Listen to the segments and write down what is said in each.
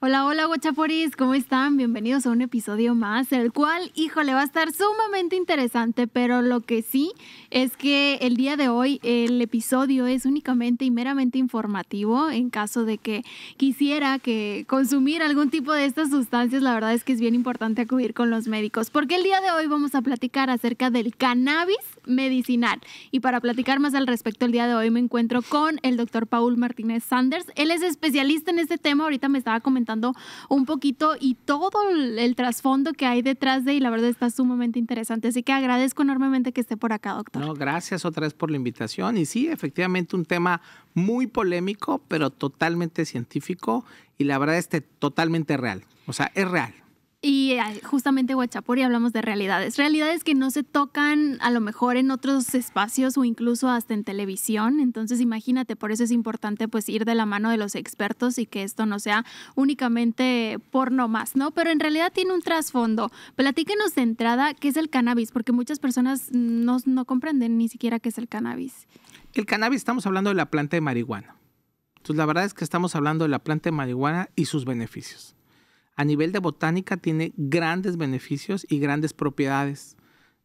Hola, hola, guachaporis, ¿cómo están? Bienvenidos a un episodio más, el cual, híjole, va a estar sumamente interesante, pero lo que sí es que el día de hoy el episodio es únicamente y meramente informativo. En caso de que quisiera que consumir algún tipo de estas sustancias, la verdad es que es bien importante acudir con los médicos, porque el día de hoy vamos a platicar acerca del cannabis medicinal. Y para platicar más al respecto, el día de hoy me encuentro con el doctor Paul Martínez Sanders. Él es especialista en este tema, ahorita me estaba comentando un poquito y todo el trasfondo que hay detrás de, y la verdad está sumamente interesante. Así que agradezco enormemente que esté por acá, doctor. No, gracias otra vez por la invitación. Y sí, efectivamente un tema muy polémico, pero totalmente científico y la verdad totalmente real. O sea, es real. Y justamente, Guachapuri, hablamos de realidades que no se tocan a lo mejor en otros espacios o incluso hasta en televisión. Entonces imagínate, por eso es importante pues ir de la mano de los expertos y que esto no sea únicamente por nomás, ¿no? Pero en realidad tiene un trasfondo. Platíquenos de entrada qué es el cannabis, porque muchas personas no comprenden ni siquiera qué es el cannabis. El cannabis, estamos hablando de la planta de marihuana. Entonces la verdad es que estamos hablando de la planta de marihuana y sus beneficios. A nivel de botánica tiene grandes beneficios y grandes propiedades.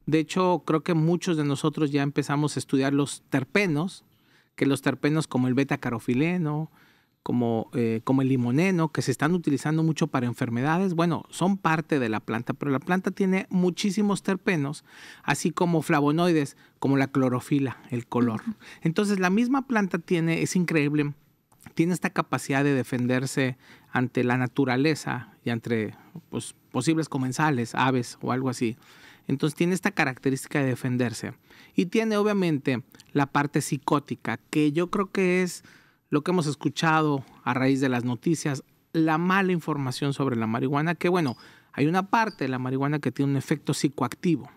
De hecho, creo que muchos de nosotros ya empezamos a estudiar los terpenos, que los terpenos como el beta-carofileno, como el limoneno, que se están utilizando mucho para enfermedades, bueno, son parte de la planta, pero la planta tiene muchísimos terpenos, así como flavonoides, como la clorofila, el color. Entonces, la misma planta es increíble, tiene esta capacidad de defenderse ante la naturaleza y ante pues, posibles comensales, aves o algo así. Entonces tiene esta característica de defenderse. Y tiene obviamente la parte psicótica, que yo creo que es lo que hemos escuchado a raíz de las noticias, la mala información sobre la marihuana, que bueno, hay una parte de la marihuana que tiene un efecto psicoactivo,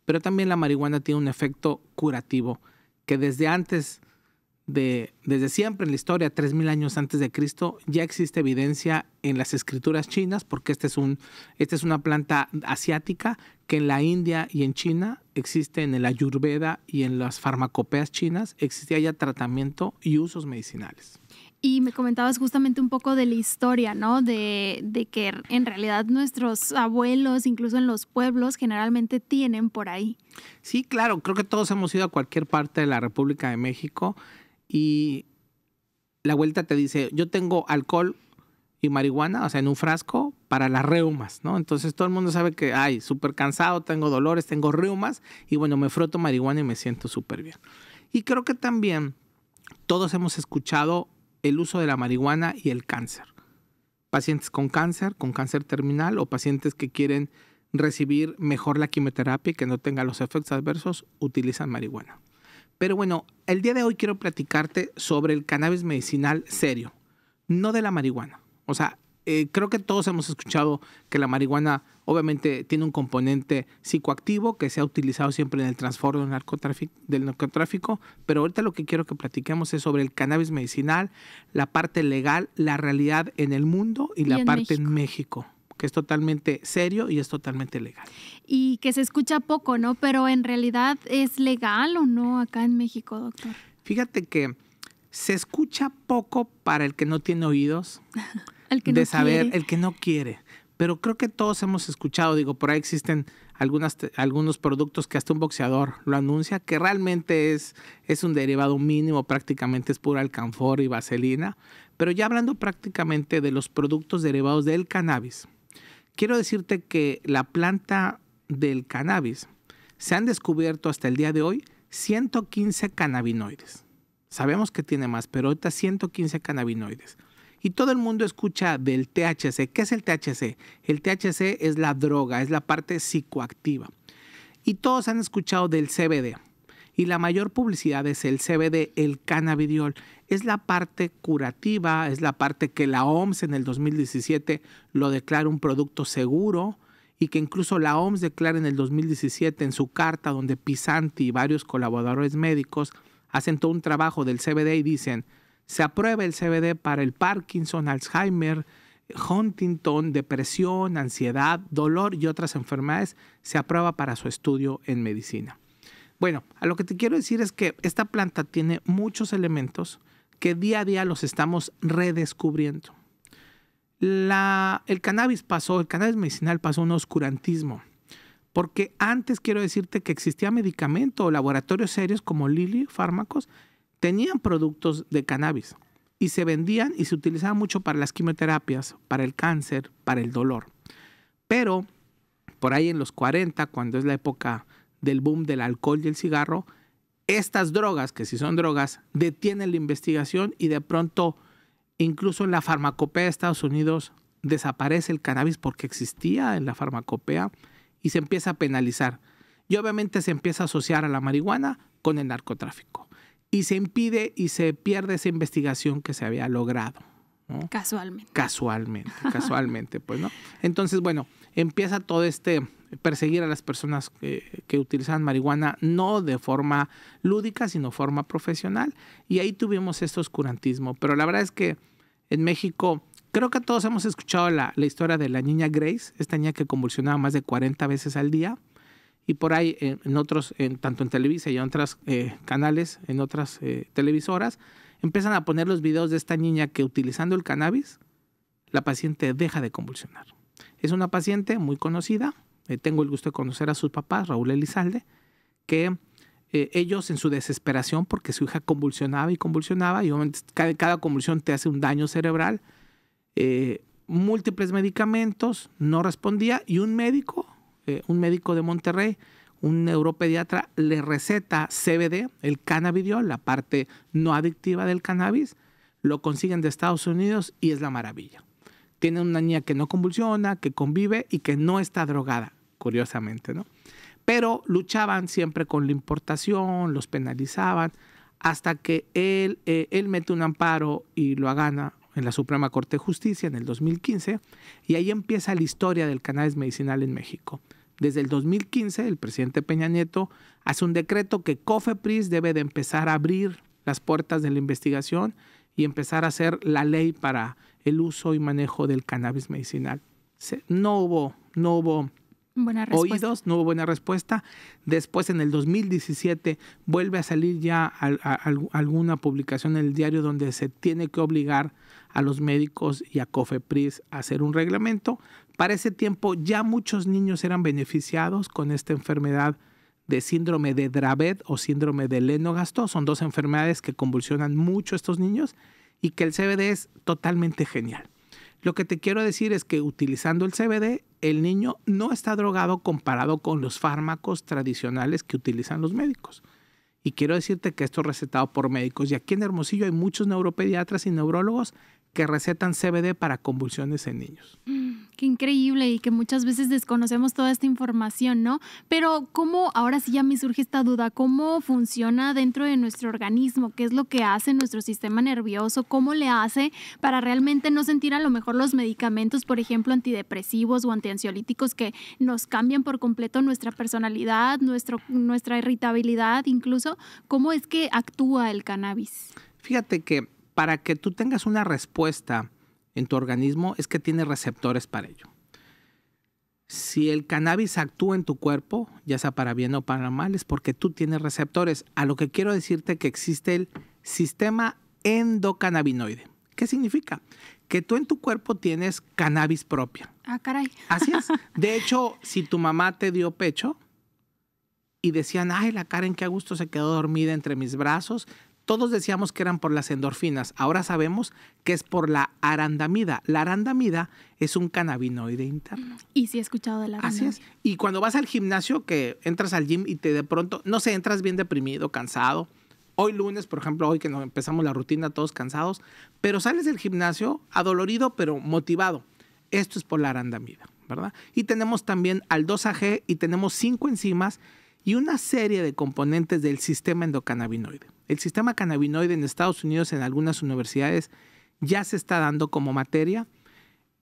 pero también la marihuana tiene un efecto curativo, que desde siempre en la historia, 3000 años antes de Cristo, ya existe evidencia en las escrituras chinas, porque esta es una planta asiática que en la India y en China existe, en el Ayurveda y en las farmacopeas chinas, existía ya tratamiento y usos medicinales. Y me comentabas justamente un poco de la historia, ¿no? De que en realidad nuestros abuelos, incluso en los pueblos, generalmente tienen por ahí. Sí, claro, creo que todos hemos ido a cualquier parte de la República de México y la vuelta te dice, yo tengo alcohol y marihuana, o sea, en un frasco para las reumas, ¿no? Entonces todo el mundo sabe que, ay, súper cansado, tengo dolores, tengo reumas y bueno, me froto marihuana y me siento súper bien. Y creo que también todos hemos escuchado el uso de la marihuana y el cáncer. Pacientes con cáncer terminal o pacientes que quieren recibir mejor la quimioterapia y que no tenga los efectos adversos, utilizan marihuana. Pero bueno, el día de hoy quiero platicarte sobre el cannabis medicinal serio, no de la marihuana. O sea, creo que todos hemos escuchado que la marihuana obviamente tiene un componente psicoactivo que se ha utilizado siempre en el trasfondo del narcotráfico, pero ahorita lo que quiero que platiquemos es sobre el cannabis medicinal, la parte legal, la realidad en el mundo y la parte en México, que es totalmente serio y es totalmente legal. Y que se escucha poco, ¿no? Pero en realidad, ¿es legal o no acá en México, doctor? Fíjate que se escucha poco para el que no tiene oídos, el que no quiere. El que no quiere. Pero creo que todos hemos escuchado, digo, por ahí existen algunos productos que hasta un boxeador lo anuncia, que realmente es un derivado mínimo, prácticamente es pura alcanfor y vaselina. Pero ya hablando prácticamente de los productos derivados del cannabis, quiero decirte que la planta del cannabis se han descubierto hasta el día de hoy 115 cannabinoides. Sabemos que tiene más, pero ahorita 115 cannabinoides. Y todo el mundo escucha del THC. ¿Qué es el THC? El THC es la droga, es la parte psicoactiva. Y todos han escuchado del CBD. Y la mayor publicidad es el CBD, el cannabidiol. Es la parte curativa, es la parte que la OMS en el 2017 lo declara un producto seguro y que incluso la OMS declara en el 2017 en su carta donde Pisanti y varios colaboradores médicos hacen todo un trabajo del CBD y dicen, se aprueba el CBD para el Parkinson, Alzheimer, Huntington, depresión, ansiedad, dolor y otras enfermedades, se aprueba para su estudio en medicina. Bueno, a lo que te quiero decir es que esta planta tiene muchos elementos que día a día los estamos redescubriendo. El cannabis medicinal pasó a un oscurantismo. Porque antes quiero decirte que existía medicamento o laboratorios serios como Lilly Fármacos tenían productos de cannabis y se vendían y se utilizaban mucho para las quimioterapias, para el cáncer, para el dolor. Pero por ahí en los 40, cuando es la época del boom del alcohol y el cigarro, estas drogas, que si son drogas, detienen la investigación y de pronto, incluso en la farmacopea de Estados Unidos, desaparece el cannabis porque existía en la farmacopea y se empieza a penalizar. Y obviamente se empieza a asociar a la marihuana con el narcotráfico. Y se impide y se pierde esa investigación que se había logrado, ¿no? Casualmente, pues, ¿no? Entonces, bueno, empieza todo perseguir a las personas que utilizaban marihuana no de forma lúdica, sino forma profesional. Y ahí tuvimos este oscurantismo. Pero la verdad es que en México, creo que todos hemos escuchado la historia de la niña Grace, esta niña que convulsionaba más de 40 veces al día. Y por ahí, tanto en Televisa y en otros canales, en otras televisoras, empiezan a poner los videos de esta niña que utilizando el cannabis, la paciente deja de convulsionar. Es una paciente muy conocida. Tengo el gusto de conocer a sus papás, Raúl Elizalde, que ellos en su desesperación, porque su hija convulsionaba y obviamente cada convulsión te hace un daño cerebral, múltiples medicamentos, no respondía, y un médico de Monterrey, un neuropediatra, le receta CBD, el cannabidiol, la parte no adictiva del cannabis, lo consiguen de Estados Unidos y es la maravilla. Tiene una niña que no convulsiona, que convive y que no está drogada, curiosamente, ¿no? Pero luchaban siempre con la importación, los penalizaban, hasta que él mete un amparo y lo gana en la Suprema Corte de Justicia en el 2015, y ahí empieza la historia del cannabis medicinal en México. Desde el 2015, el presidente Peña Nieto hace un decreto que COFEPRIS debe de empezar a abrir las puertas de la investigación y empezar a hacer la ley para el uso y manejo del cannabis medicinal. No hubo oídos, no hubo buena respuesta. Después, en el 2017, vuelve a salir ya alguna publicación en el diario donde se tiene que obligar a los médicos y a COFEPRIS a hacer un reglamento. Para ese tiempo ya muchos niños eran beneficiados con esta enfermedad de síndrome de Dravet o síndrome de Lennox-Gastaut. Son dos enfermedades que convulsionan mucho a estos niños y que el CBD es totalmente genial. Lo que te quiero decir es que utilizando el CBD, el niño no está drogado comparado con los fármacos tradicionales que utilizan los médicos. Y quiero decirte que esto es recetado por médicos. Y aquí en Hermosillo hay muchos neuropediatras y neurólogos que recetan CBD para convulsiones en niños. Qué increíble, y que muchas veces desconocemos toda esta información, ¿no? Pero ¿cómo, ahora sí ya me surge esta duda, cómo funciona dentro de nuestro organismo? ¿Qué es lo que hace nuestro sistema nervioso? ¿Cómo le hace para realmente no sentir a lo mejor los medicamentos, por ejemplo, antidepresivos o antiansiolíticos, que nos cambian por completo nuestra personalidad, nuestra irritabilidad incluso? ¿Cómo es que actúa el cannabis? Fíjate que para que tú tengas una respuesta en tu organismo es que tiene receptores para ello. Si el cannabis actúa en tu cuerpo, ya sea para bien o para mal, es porque tú tienes receptores. A lo que quiero decirte que existe el sistema endocannabinoide. ¿Qué significa? Que tú en tu cuerpo tienes cannabis propia. Ah, caray. Así es. De hecho, si tu mamá te dio pecho y decían, ay, la Karen qué a gusto se quedó dormida entre mis brazos, todos decíamos que eran por las endorfinas. Ahora sabemos que es por la arandamida. La arandamida es un cannabinoide interno. Y sí he escuchado de la arandamida. Así es. Y cuando vas al gimnasio, que entras al gym y de pronto, no sé, entras bien deprimido, cansado. Hoy lunes, por ejemplo, hoy que nos empezamos la rutina todos cansados, pero sales del gimnasio adolorido pero motivado. Esto es por la arandamida, ¿verdad? Y tenemos también aldosA-G y tenemos 5 enzimas y una serie de componentes del sistema endocannabinoide. El sistema cannabinoide en Estados Unidos, en algunas universidades, ya se está dando como materia.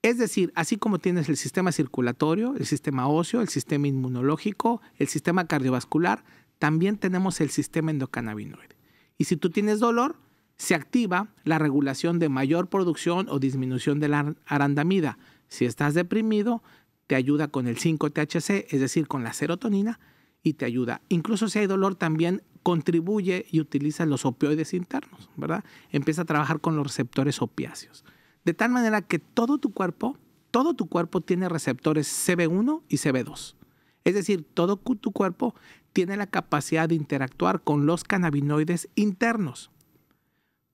Es decir, así como tienes el sistema circulatorio, el sistema óseo, el sistema inmunológico, el sistema cardiovascular, también tenemos el sistema endocannabinoide. Y si tú tienes dolor, se activa la regulación de mayor producción o disminución de la arandamida. Si estás deprimido, te ayuda con el 5-THC, es decir, con la serotonina, y te ayuda. Incluso si hay dolor, también contribuye y utiliza los opioides internos, ¿verdad? Empieza a trabajar con los receptores opiáceos. De tal manera que todo tu cuerpo tiene receptores CB1 y CB2. Es decir, todo tu cuerpo tiene la capacidad de interactuar con los cannabinoides internos.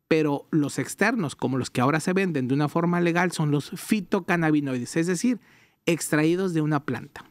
Pero los externos, como los que ahora se venden de una forma legal, son los fitocannabinoides, es decir, extraídos de una planta.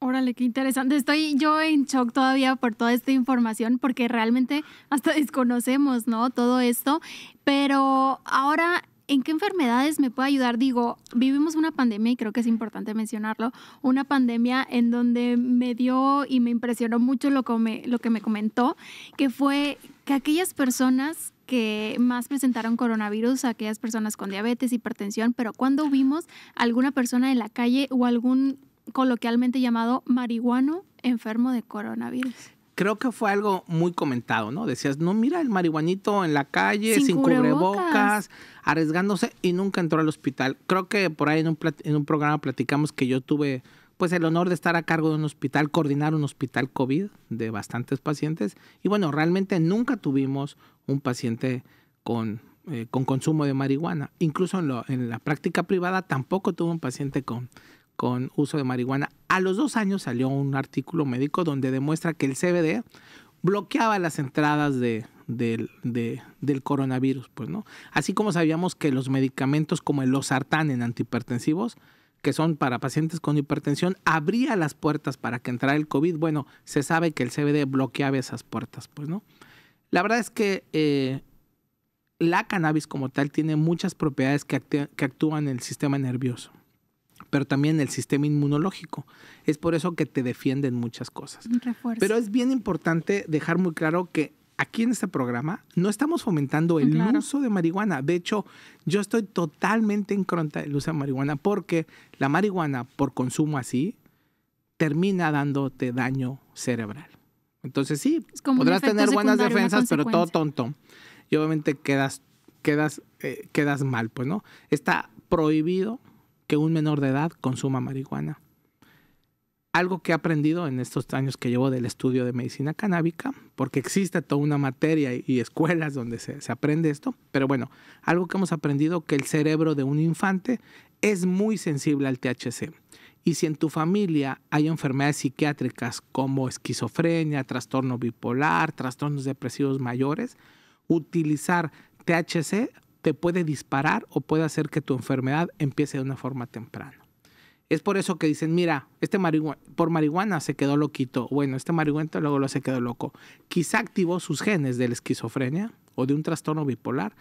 Órale, qué interesante. Estoy yo en shock todavía por toda esta información porque realmente hasta desconocemos, ¿no? Todo esto. Pero ahora, ¿en qué enfermedades me puede ayudar? Digo, vivimos una pandemia y creo que es importante mencionarlo. Una pandemia en donde me dio y me impresionó mucho lo que me comentó, que fue que aquellas personas que más presentaron coronavirus, aquellas personas con diabetes, hipertensión, pero cuando vimos alguna persona en la calle o algún coloquialmente llamado marihuano enfermo de coronavirus. Creo que fue algo muy comentado, ¿no? Decías, no, mira el marihuanito en la calle, sin cubrebocas, arriesgándose y nunca entró al hospital. Creo que por ahí en un programa platicamos que yo tuve pues el honor de estar a cargo de un hospital, coordinar un hospital COVID de bastantes pacientes. Y bueno, realmente nunca tuvimos un paciente con consumo de marihuana. Incluso en la práctica privada tampoco tuve un paciente con uso de marihuana. A los 2 años salió un artículo médico donde demuestra que el CBD bloqueaba las entradas del coronavirus, pues, ¿no? Así como sabíamos que los medicamentos como el losartán en antihipertensivos, que son para pacientes con hipertensión, abría las puertas para que entrara el COVID. Bueno, se sabe que el CBD bloqueaba esas puertas, pues, ¿no? La verdad es que la cannabis como tal tiene muchas propiedades que actúan en el sistema nervioso, pero también el sistema inmunológico. Es por eso que te defienden muchas cosas. Refuerzo. Pero es bien importante dejar muy claro que aquí en este programa no estamos fomentando el uso de marihuana. De hecho, yo estoy totalmente en contra del uso de marihuana porque la marihuana, por consumo así, termina dándote daño cerebral. Entonces sí, podrás tener buenas defensas, pero todo tonto. Y obviamente quedas mal, pues, ¿no? Está prohibido que un menor de edad consuma marihuana. Algo que he aprendido en estos años que llevo del estudio de medicina canábica, porque existe toda una materia y escuelas donde se aprende esto, pero bueno, algo que hemos aprendido que el cerebro de un infante es muy sensible al THC. Y si en tu familia hay enfermedades psiquiátricas como esquizofrenia, trastorno bipolar, trastornos depresivos mayores, utilizar THC te puede disparar o puede hacer que tu enfermedad empiece de una forma temprana. Es por eso que dicen, mira, por marihuana se quedó loquito. Bueno, este marihuana luego se quedó loco. Quizá activó sus genes de la esquizofrenia o de un trastorno bipolar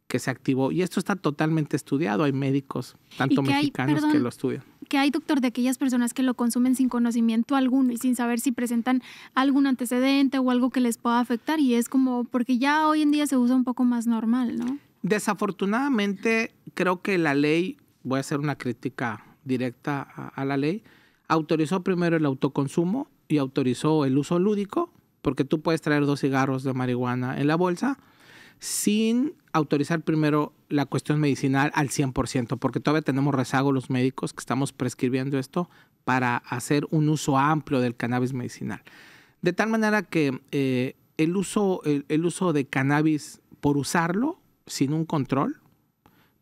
que se activó. Y esto está totalmente estudiado. Hay médicos, tanto mexicanos, que lo estudian. ¿Qué hay, doctor, de aquellas personas que lo consumen sin conocimiento alguno y sin saber si presentan algún antecedente o algo que les pueda afectar? Y es como, porque ya hoy en día se usa un poco más normal, ¿no? Desafortunadamente, creo que la ley, voy a hacer una crítica directa a la ley, autorizó primero el autoconsumo y autorizó el uso lúdico, porque tú puedes traer 2 cigarros de marihuana en la bolsa, sin autorizar primero la cuestión medicinal al 100%, porque todavía tenemos rezago los médicos que estamos prescribiendo esto para hacer un uso amplio del cannabis medicinal. De tal manera que el uso de cannabis por usarlo sin un control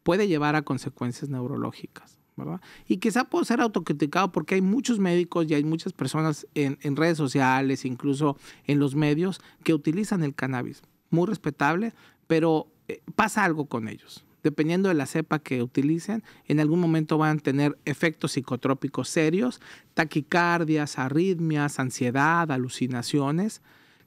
puede llevar a consecuencias neurológicas, ¿verdad? Y quizá puedo ser autocriticado porque hay muchos médicos y hay muchas personas en redes sociales, incluso en los medios, que utilizan el cannabis. Muy respetable, pero pasa algo con ellos. Dependiendo de la cepa que utilicen, en algún momento van a tener efectos psicotrópicos serios, taquicardias, arritmias, ansiedad, alucinaciones,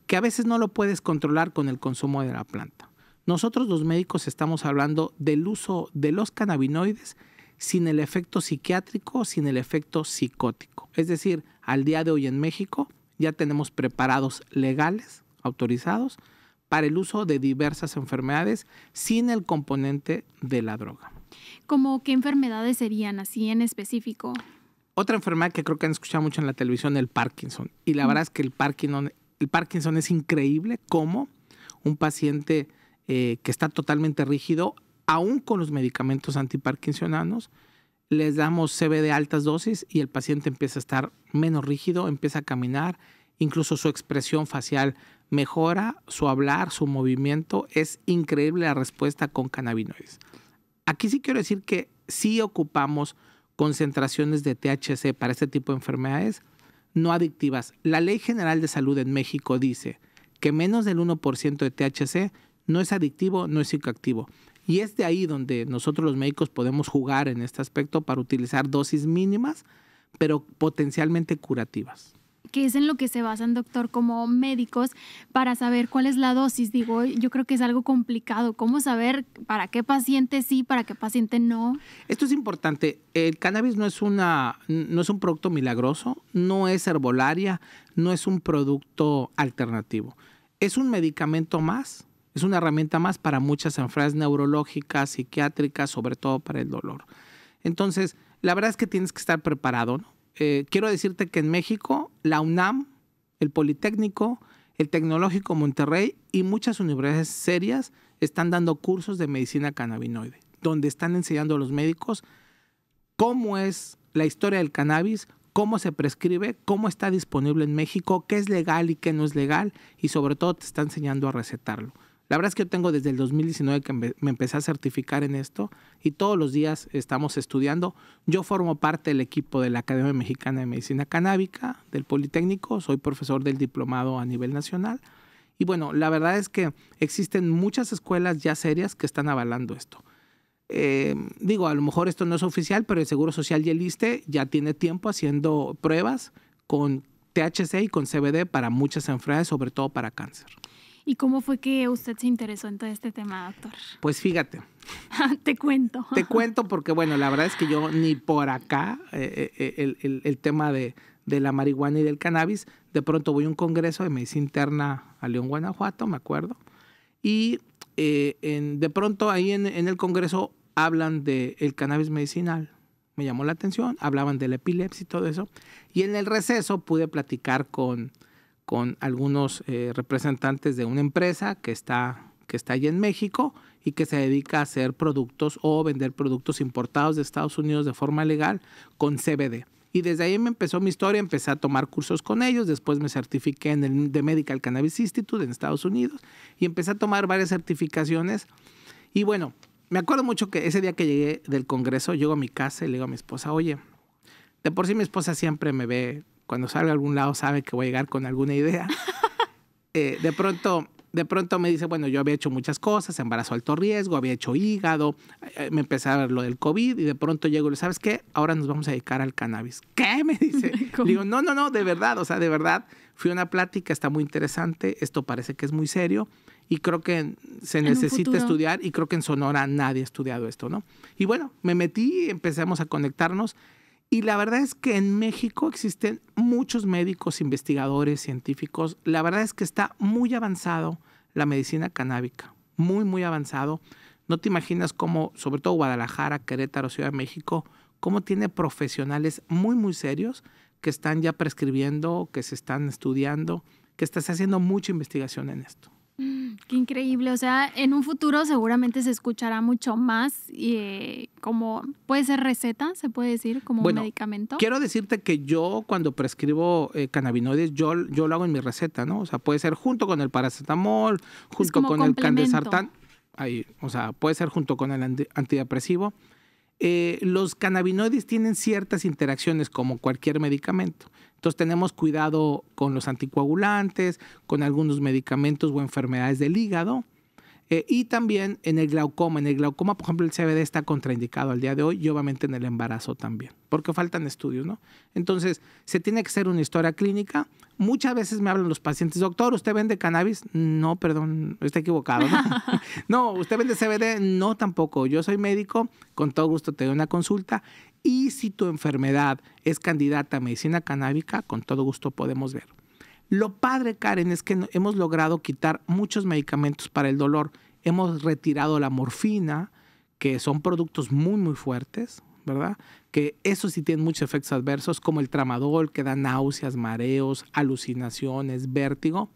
que a veces no lo puedes controlar con el consumo de la planta. Nosotros los médicos estamos hablando del uso de los cannabinoides sin el efecto psiquiátrico, sin el efecto psicótico. Es decir, al día de hoy en México ya tenemos preparados legales, autorizados, para el uso de diversas enfermedades sin el componente de la droga. ¿Cómo qué enfermedades serían así en específico? Otra enfermedad que creo que han escuchado mucho en la televisión, el Parkinson. Y la verdad es que el Parkinson es increíble cómo un paciente que está totalmente rígido, aún con los medicamentos antiparkinsonanos, les damos CBD de altas dosis y el paciente empieza a estar menos rígido, empieza a caminar, incluso su expresión facial mejora, su hablar, su movimiento. Es increíble la respuesta con cannabinoides. Aquí sí quiero decir que sí ocupamos concentraciones de THC para este tipo de enfermedades no adictivas. La Ley General de Salud en México dice que menos del 1% de THC no es adictivo, no es psicoactivo. Y es de ahí donde nosotros los médicos podemos jugar en este aspecto para utilizar dosis mínimas, pero potencialmente curativas. ¿Qué es en lo que se basan, doctor, como médicos para saber cuál es la dosis? Digo, yo creo que es algo complicado. ¿Cómo saber para qué paciente sí, para qué paciente no? Esto es importante. El cannabis no es un producto milagroso, no es herbolaria, no es un producto alternativo. Es un medicamento más, es una herramienta más para muchas enfermedades neurológicas, psiquiátricas, sobre todo para el dolor. Entonces, la verdad es que tienes que estar preparado, ¿no? Quiero decirte que en México, la UNAM, el Politécnico, el Tecnológico Monterrey y muchas universidades serias están dando cursos de medicina cannabinoide, donde están enseñando a los médicos cómo es la historia del cannabis, cómo se prescribe, cómo está disponible en México, qué es legal y qué no es legal, y sobre todo te está enseñando a recetarlo. La verdad es que yo tengo desde el 2019 que me empecé a certificar en esto y todos los días estamos estudiando. Yo formo parte del equipo de la Academia Mexicana de Medicina Canábica, del Politécnico, soy profesor del diplomado a nivel nacional. Y bueno, la verdad es que existen muchas escuelas ya serias que están avalando esto. A lo mejor esto no es oficial, pero el Seguro Social y el ISSSTE ya tiene tiempo haciendo pruebas con THC y con CBD para muchas enfermedades, sobre todo para cáncer. ¿Y cómo fue que usted se interesó en todo este tema, doctor? Pues fíjate. Te cuento. Te cuento porque, bueno, la verdad es que yo ni por acá, el tema de la marihuana y del cannabis, de pronto voy a un congreso de medicina interna a León, Guanajuato, me acuerdo, y de pronto ahí en el congreso hablan del cannabis medicinal. Me llamó la atención, hablaban de la epilepsia y todo eso, y en el receso pude platicar con algunos representantes de una empresa que está allí en México y que se dedica a hacer productos o vender productos importados de Estados Unidos de forma legal con CBD. Y desde ahí me empezó mi historia, empecé a tomar cursos con ellos, después me certifiqué en el The Medical Cannabis Institute en Estados Unidos y empecé a tomar varias certificaciones. Y bueno, me acuerdo mucho que ese día que llegué del congreso, llego a mi casa y le digo a mi esposa, oye, de por sí mi esposa siempre me ve, cuando salga a algún lado sabe que voy a llegar con alguna idea. De pronto me dice, bueno, yo había hecho muchas cosas, embarazo alto riesgo, había hecho hígado, me empecé a ver lo del COVID y de pronto llego y le digo, ¿sabes qué? Ahora nos vamos a dedicar al cannabis. ¿Qué? Me dice. Le digo, no, de verdad, de verdad. Fui a una plática, está muy interesante, esto parece que es muy serio y creo que se necesita estudiar y creo que en Sonora nadie ha estudiado esto, ¿no? Y bueno, me metí y empezamos a conectarnos. Y la verdad es que en México existen muchos médicos, investigadores, científicos. La verdad es que está muy avanzado la medicina canábica, muy, muy avanzado. No te imaginas cómo, sobre todo Guadalajara, Querétaro, Ciudad de México, cómo tiene profesionales muy, muy serios que están ya prescribiendo, que se están estudiando, que estás haciendo mucha investigación en esto. Qué increíble. O sea, en un futuro seguramente se escuchará mucho más como puede ser receta, se puede decir, como un medicamento. Quiero decirte que yo cuando prescribo cannabinoides, yo lo hago en mi receta, ¿no? O sea, puede ser junto con el paracetamol, junto con el candesartán. Puede ser junto con el antidepresivo. Los cannabinoides tienen ciertas interacciones como cualquier medicamento. Entonces tenemos cuidado con los anticoagulantes, con algunos medicamentos o enfermedades del hígado y también en el glaucoma. En el glaucoma, por ejemplo, el CBD está contraindicado al día de hoy y obviamente en el embarazo también, porque faltan estudios, ¿no? Entonces, se tiene que hacer una historia clínica. Muchas veces me hablan los pacientes, doctor, ¿usted vende cannabis? No, perdón, está equivocado, ¿no? No, ¿usted vende CBD? No, tampoco. Yo soy médico, con todo gusto te doy una consulta. Y si tu enfermedad es candidata a medicina canábica, con todo gusto podemos ver. Lo padre, Karen, es que hemos logrado quitar muchos medicamentos para el dolor. Hemos retirado la morfina, que son productos muy, muy fuertes, ¿verdad? Que eso sí tienen muchos efectos adversos, como el tramadol, que da náuseas, mareos, alucinaciones, vértigo,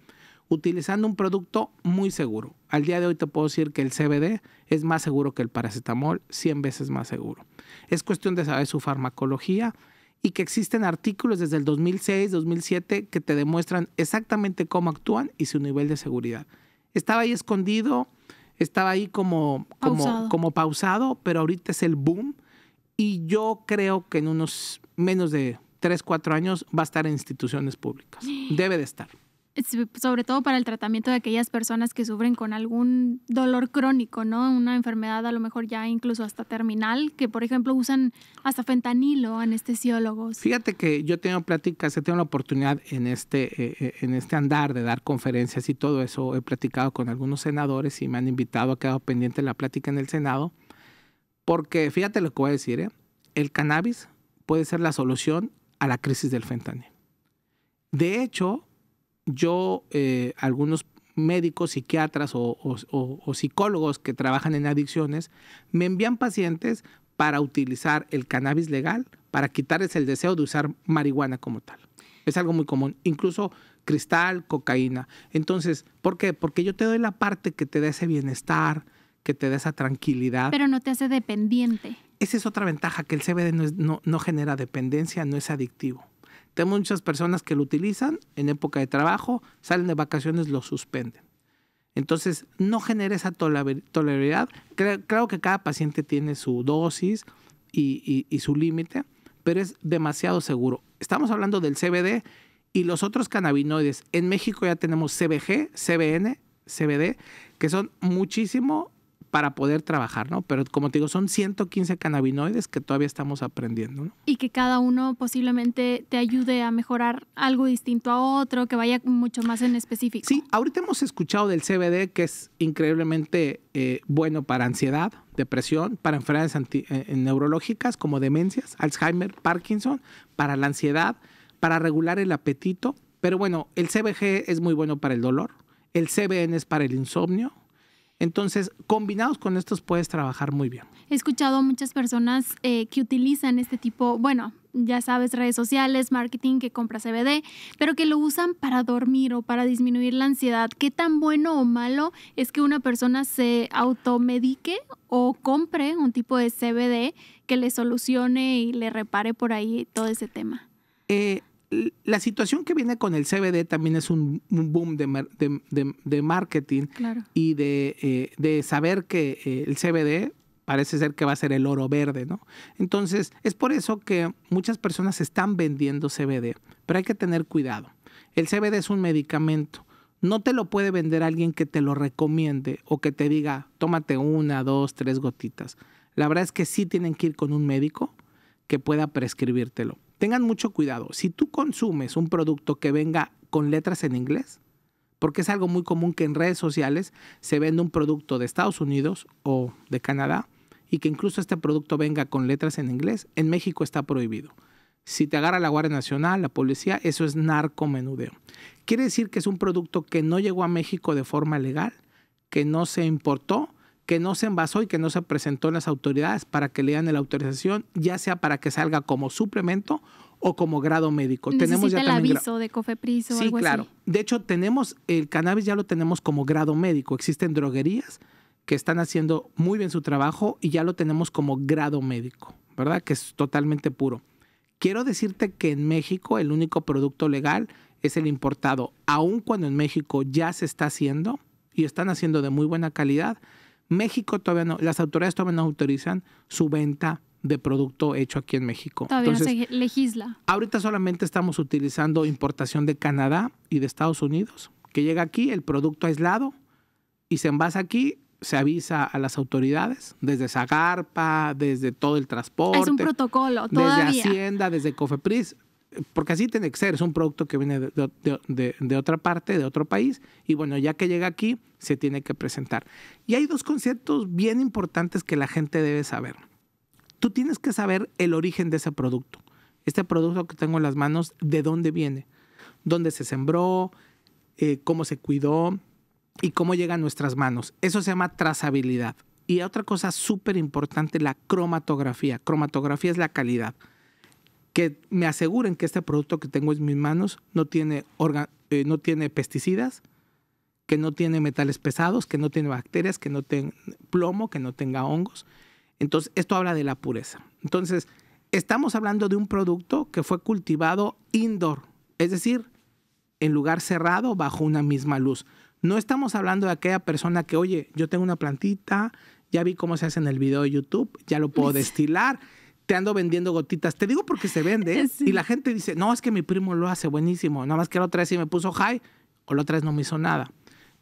utilizando un producto muy seguro. Al día de hoy te puedo decir que el CBD es más seguro que el paracetamol, 100 veces más seguro. Es cuestión de saber su farmacología y que existen artículos desde el 2006, 2007 que te demuestran exactamente cómo actúan y su nivel de seguridad. Estaba ahí escondido estaba ahí como pausado, pero ahorita es el boom. Y yo creo que en unos menos de 3, 4 años va a estar en instituciones públicas. Debe de estar. Sobre todo para el tratamiento de aquellas personas que sufren con algún dolor crónico, ¿no? Una enfermedad a lo mejor ya incluso hasta terminal, que por ejemplo usan hasta fentanilo, anestesiólogos. Fíjate que yo tengo pláticas, he tenido la oportunidad en este andar de dar conferencias y todo eso. He platicado con algunos senadores y me han invitado, ha quedado pendiente la plática en el Senado, porque fíjate lo que voy a decir, el cannabis puede ser la solución a la crisis del fentanilo. De hecho, yo, algunos médicos, psiquiatras o psicólogos que trabajan en adicciones, me envían pacientes para utilizar el cannabis legal para quitarles el deseo de usar marihuana como tal. Es algo muy común, incluso cristal, cocaína. Entonces, ¿por qué? Porque yo te doy la parte que te da ese bienestar, que te da esa tranquilidad. Pero no te hace dependiente. Esa es otra ventaja, que el CBD no genera dependencia, no es adictivo. Tenemos muchas personas que lo utilizan en época de trabajo, salen de vacaciones, lo suspenden. Entonces, no genera esa tolerabilidad. Claro que cada paciente tiene su dosis y su límite, pero es demasiado seguro. Estamos hablando del CBD y los otros cannabinoides. En México ya tenemos CBG, CBN, CBD, que son muchísimo para poder trabajar, ¿no? Pero como te digo, son 115 cannabinoides que todavía estamos aprendiendo, ¿no? Y que cada uno posiblemente te ayude a mejorar algo distinto a otro, que vaya mucho más en específico. Sí, ahorita hemos escuchado del CBD, que es increíblemente bueno para ansiedad, depresión, para enfermedades neurológicas como demencias, Alzheimer, Parkinson, para la ansiedad, para regular el apetito. Pero bueno, el CBG es muy bueno para el dolor, el CBN es para el insomnio. Entonces, combinados con estos puedes trabajar muy bien. He escuchado a muchas personas que utilizan este tipo, bueno, ya sabes, redes sociales, marketing, que compra CBD, pero que lo usan para dormir o para disminuir la ansiedad. ¿Qué tan bueno o malo es que una persona se automedique o compre un tipo de CBD que le solucione y le repare por ahí todo ese tema? La situación que viene con el CBD también es un boom de marketing. Claro. Y de saber que el CBD parece ser que va a ser el oro verde, ¿no? Entonces, es por eso que muchas personas están vendiendo CBD, pero hay que tener cuidado. El CBD es un medicamento. No te lo puede vender alguien que te lo recomiende o que te diga, tómate 1, 2, 3 gotitas. La verdad es que sí tienen que ir con un médico que pueda prescribírtelo. Tengan mucho cuidado. Si tú consumes un producto que venga con letras en inglés, porque es algo muy común que en redes sociales se vende un producto de Estados Unidos o de Canadá y que incluso este producto venga con letras en inglés, en México está prohibido. Si te agarra la Guardia Nacional, la policía, eso es narcomenudeo. Quiere decir que es un producto que no llegó a México de forma legal, que no se importó, que no se envasó y que no se presentó en las autoridades para que le den la autorización, ya sea para que salga como suplemento o como grado médico. Tenemos ya el aviso de COFEPRIS o algo así. Sí, claro. De hecho, tenemos el cannabis, ya lo tenemos como grado médico. Existen droguerías que están haciendo muy bien su trabajo y ya lo tenemos como grado médico, ¿verdad? Que es totalmente puro. Quiero decirte que en México el único producto legal es el importado. Aun cuando en México ya se está haciendo y están haciendo de muy buena calidad, México todavía no, las autoridades todavía no autorizan su venta de producto hecho aquí en México. Todavía entonces, no se legisla. Ahorita solamente estamos utilizando importación de Canadá y de Estados Unidos, que llega aquí el producto aislado y se envasa aquí, se avisa a las autoridades, desde Zagarpa, desde todo el transporte. Es un protocolo, todavía. Desde Hacienda, desde COFEPRIS, porque así tiene que ser, es un producto que viene de otra parte, de otro país, y bueno, ya que llega aquí, se tiene que presentar. Y hay 2 conceptos bien importantes que la gente debe saber. Tú tienes que saber el origen de ese producto. Este producto que tengo en las manos, ¿de dónde viene? ¿Dónde se sembró? ¿Cómo se cuidó? ¿Y cómo llega a nuestras manos? Eso se llama trazabilidad. Y otra cosa súper importante, la cromatografía. Cromatografía es la calidad. Que me aseguren que este producto que tengo en mis manos no tiene pesticidas, que no tiene metales pesados, que no tiene bacterias, que no tenga plomo, que no tenga hongos. Entonces, esto habla de la pureza. Entonces, estamos hablando de un producto que fue cultivado indoor, es decir, en lugar cerrado bajo una misma luz. No estamos hablando de aquella persona que, oye, yo tengo una plantita, ya vi cómo se hace en el video de YouTube, ya lo puedo destilar, te ando vendiendo gotitas. Te digo porque se vende. Sí. Y la gente dice, no, es que mi primo lo hace buenísimo. Nada más que la otra vez sí me puso high o la otra vez no me hizo nada.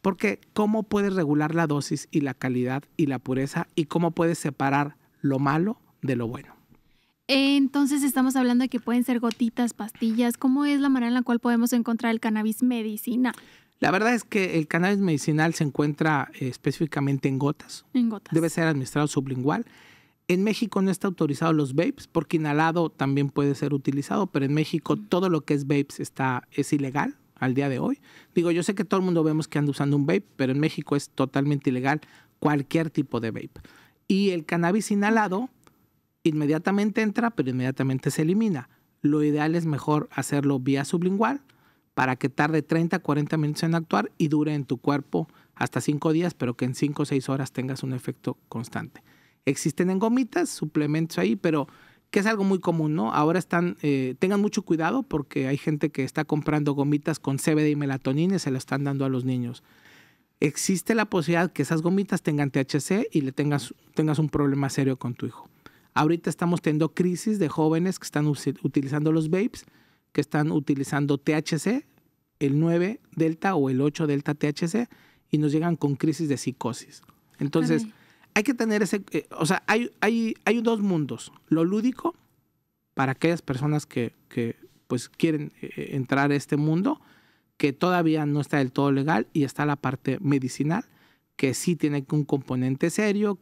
Porque ¿cómo puedes regular la dosis y la calidad y la pureza? ¿Y cómo puedes separar lo malo de lo bueno? Entonces estamos hablando de que pueden ser gotitas, pastillas. ¿Cómo es la manera en la cual podemos encontrar el cannabis medicinal? La verdad es que el cannabis medicinal se encuentra específicamente en gotas. En gotas. Debe ser administrado sublingual. En México no está autorizado los vapes, porque inhalado también puede ser utilizado, pero en México todo lo que es vapes es ilegal al día de hoy. Digo, yo sé que todo el mundo vemos que anda usando un vape, pero en México es totalmente ilegal cualquier tipo de vape. Y el cannabis inhalado inmediatamente entra, pero inmediatamente se elimina. Lo ideal es mejor hacerlo vía sublingual para que tarde 30 a 40 minutos en actuar y dure en tu cuerpo hasta 5 días, pero que en 5 o 6 horas tengas un efecto constante. Existen en gomitas, suplementos ahí, pero que es algo muy común, ¿no? Ahora tengan mucho cuidado porque hay gente que está comprando gomitas con CBD y melatonina y se lo están dando a los niños. Existe la posibilidad que esas gomitas tengan THC y le tengas un problema serio con tu hijo. Ahorita estamos teniendo crisis de jóvenes que están utilizando los vapes, que están utilizando THC, el 9 delta o el 8 delta THC, y nos llegan con crisis de psicosis. Entonces, hay que tener hay dos mundos. Lo lúdico, para aquellas personas que pues quieren entrar a este mundo, que todavía no está del todo legal, y está la parte medicinal, que sí tiene un componente serio,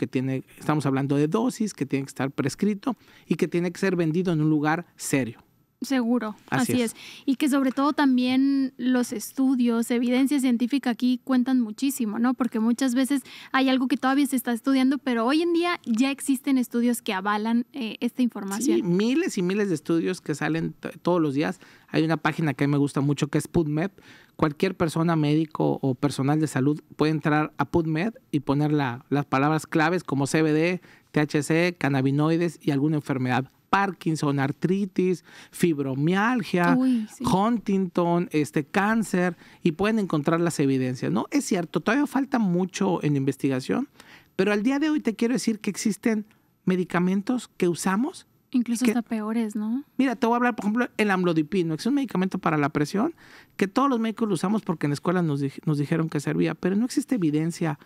estamos hablando de dosis, que tiene que estar prescrito y que tiene que ser vendido en un lugar serio. Seguro, así es. Y que sobre todo también los estudios, evidencia científica aquí cuentan muchísimo, ¿no? Porque muchas veces hay algo que todavía se está estudiando, pero hoy en día ya existen estudios que avalan esta información. Sí, miles y miles de estudios que salen todos los días. Hay una página que a mí me gusta mucho que es PubMed. Cualquier persona, médico o personal de salud puede entrar a PubMed y poner las palabras claves como CBD, THC, cannabinoides y alguna enfermedad. Parkinson, artritis, fibromialgia, Huntington, cáncer, y pueden encontrar las evidencias, ¿no? Es cierto, todavía falta mucho en investigación, pero al día de hoy te quiero decir que existen medicamentos que usamos. Incluso hasta peores, ¿no? Mira, te voy a hablar, por ejemplo, el amlodipino, que es un medicamento para la presión, que todos los médicos lo usamos porque en la escuela nos dijeron que servía, pero no existe evidencia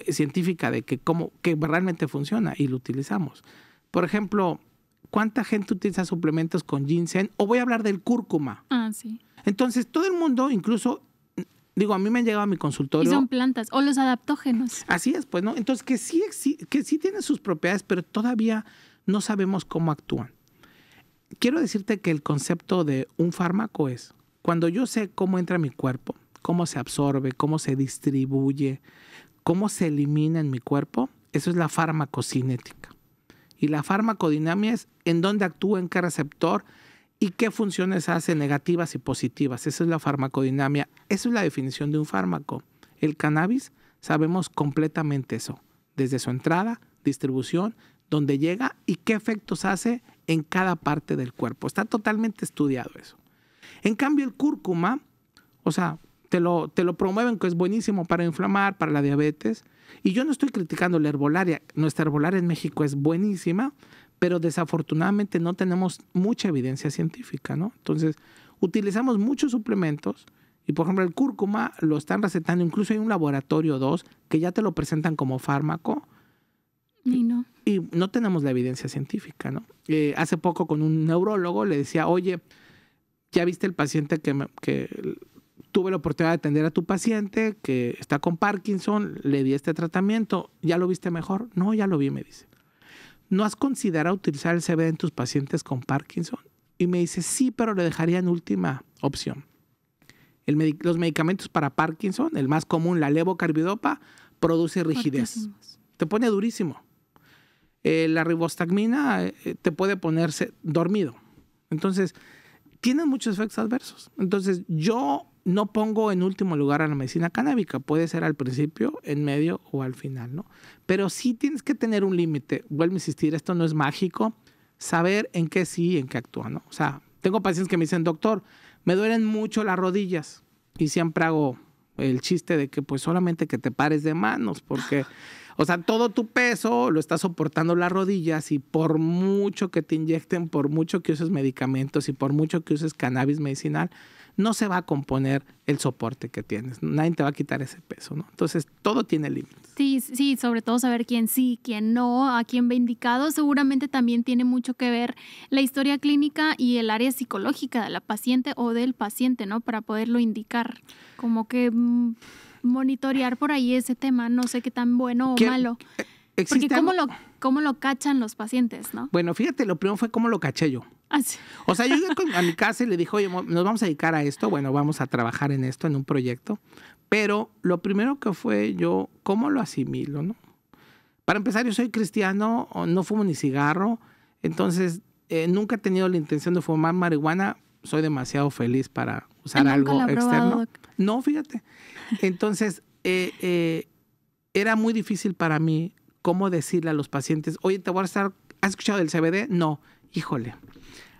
científica de que realmente funciona y lo utilizamos. Por ejemplo, ¿cuánta gente utiliza suplementos con ginseng? O voy a hablar del cúrcuma. Ah, sí. Entonces, todo el mundo, incluso, a mí me han llegado a mi consultorio. Y son plantas, o los adaptógenos. Así es, pues, ¿no? Entonces, que sí tienen sus propiedades, pero todavía no sabemos cómo actúan. Quiero decirte que el concepto de un fármaco es, cuando yo sé cómo entra a mi cuerpo, cómo se absorbe, cómo se distribuye, cómo se elimina en mi cuerpo, eso es la farmacocinética. Y la farmacodinámica es en dónde actúa, en qué receptor y qué funciones hace, negativas y positivas. Esa es la farmacodinámica. Esa es la definición de un fármaco. El cannabis, sabemos completamente eso. Desde su entrada, distribución, dónde llega y qué efectos hace en cada parte del cuerpo. Está totalmente estudiado eso. En cambio, el cúrcuma, te lo promueven que es buenísimo para inflamar, para la diabetes. Y yo no estoy criticando la herbolaria. Nuestra herbolaria en México es buenísima, pero desafortunadamente no tenemos mucha evidencia científica, ¿no? Entonces, utilizamos muchos suplementos y, por ejemplo, el cúrcuma lo están recetando. Incluso hay un laboratorio 2 que ya te lo presentan como fármaco. Y no tenemos la evidencia científica, ¿no? Hace poco con un neurólogo le decía, oye, ¿ya viste el paciente que tuve la oportunidad de atender a tu paciente que está con Parkinson, le di este tratamiento, ¿ya lo viste mejor? No, ya lo vi, me dice. ¿No has considerado utilizar el CBD en tus pacientes con Parkinson? Y me dice, sí, pero le dejaría en última opción. Los medicamentos para Parkinson, el más común, la levocarbidopa, produce rigidez. Fuertísimos. Te pone durísimo. La ribostagmina te puede ponerse dormido. Entonces, tienen muchos efectos adversos. Entonces, yo no pongo en último lugar a la medicina canábica. Puede ser al principio, en medio o al final, ¿no? Pero sí tienes que tener un límite. Vuelvo a insistir, esto no es mágico. Saber en qué sí y en qué actúa, ¿no? Tengo pacientes que me dicen, doctor, me duelen mucho las rodillas y siempre hago el chiste de que pues solamente que te pares de manos, porque, o sea, todo tu peso lo está soportando las rodillas y por mucho que te inyecten, por mucho que uses medicamentos y por mucho que uses cannabis medicinal, no se va a componer el soporte que tienes. Nadie te va a quitar ese peso, ¿no? Entonces, todo tiene límites. Sí, sobre todo saber quién sí, quién no, a quién va indicado. Seguramente también tiene mucho que ver la historia clínica y el área psicológica de la paciente o del paciente, ¿no? Para poderlo indicar. Como que monitorear por ahí ese tema, no sé qué tan bueno o malo. Porque ¿cómo lo cachan los pacientes, no? Bueno, fíjate, lo primero fue cómo lo caché yo. Ah, sí. O sea, yo llegué a mi casa y le dije, oye, nos vamos a dedicar a esto, bueno, vamos a trabajar en esto, en un proyecto. Pero lo primero que fue yo, ¿cómo lo asimilo, no? Para empezar, yo soy cristiano, no fumo ni cigarro, entonces nunca he tenido la intención de fumar marihuana, soy demasiado feliz para usar algo externo. No, fíjate. Entonces, era muy difícil para mí cómo decirle a los pacientes, oye, te voy a estar, ¿has escuchado del CBD? No, híjole.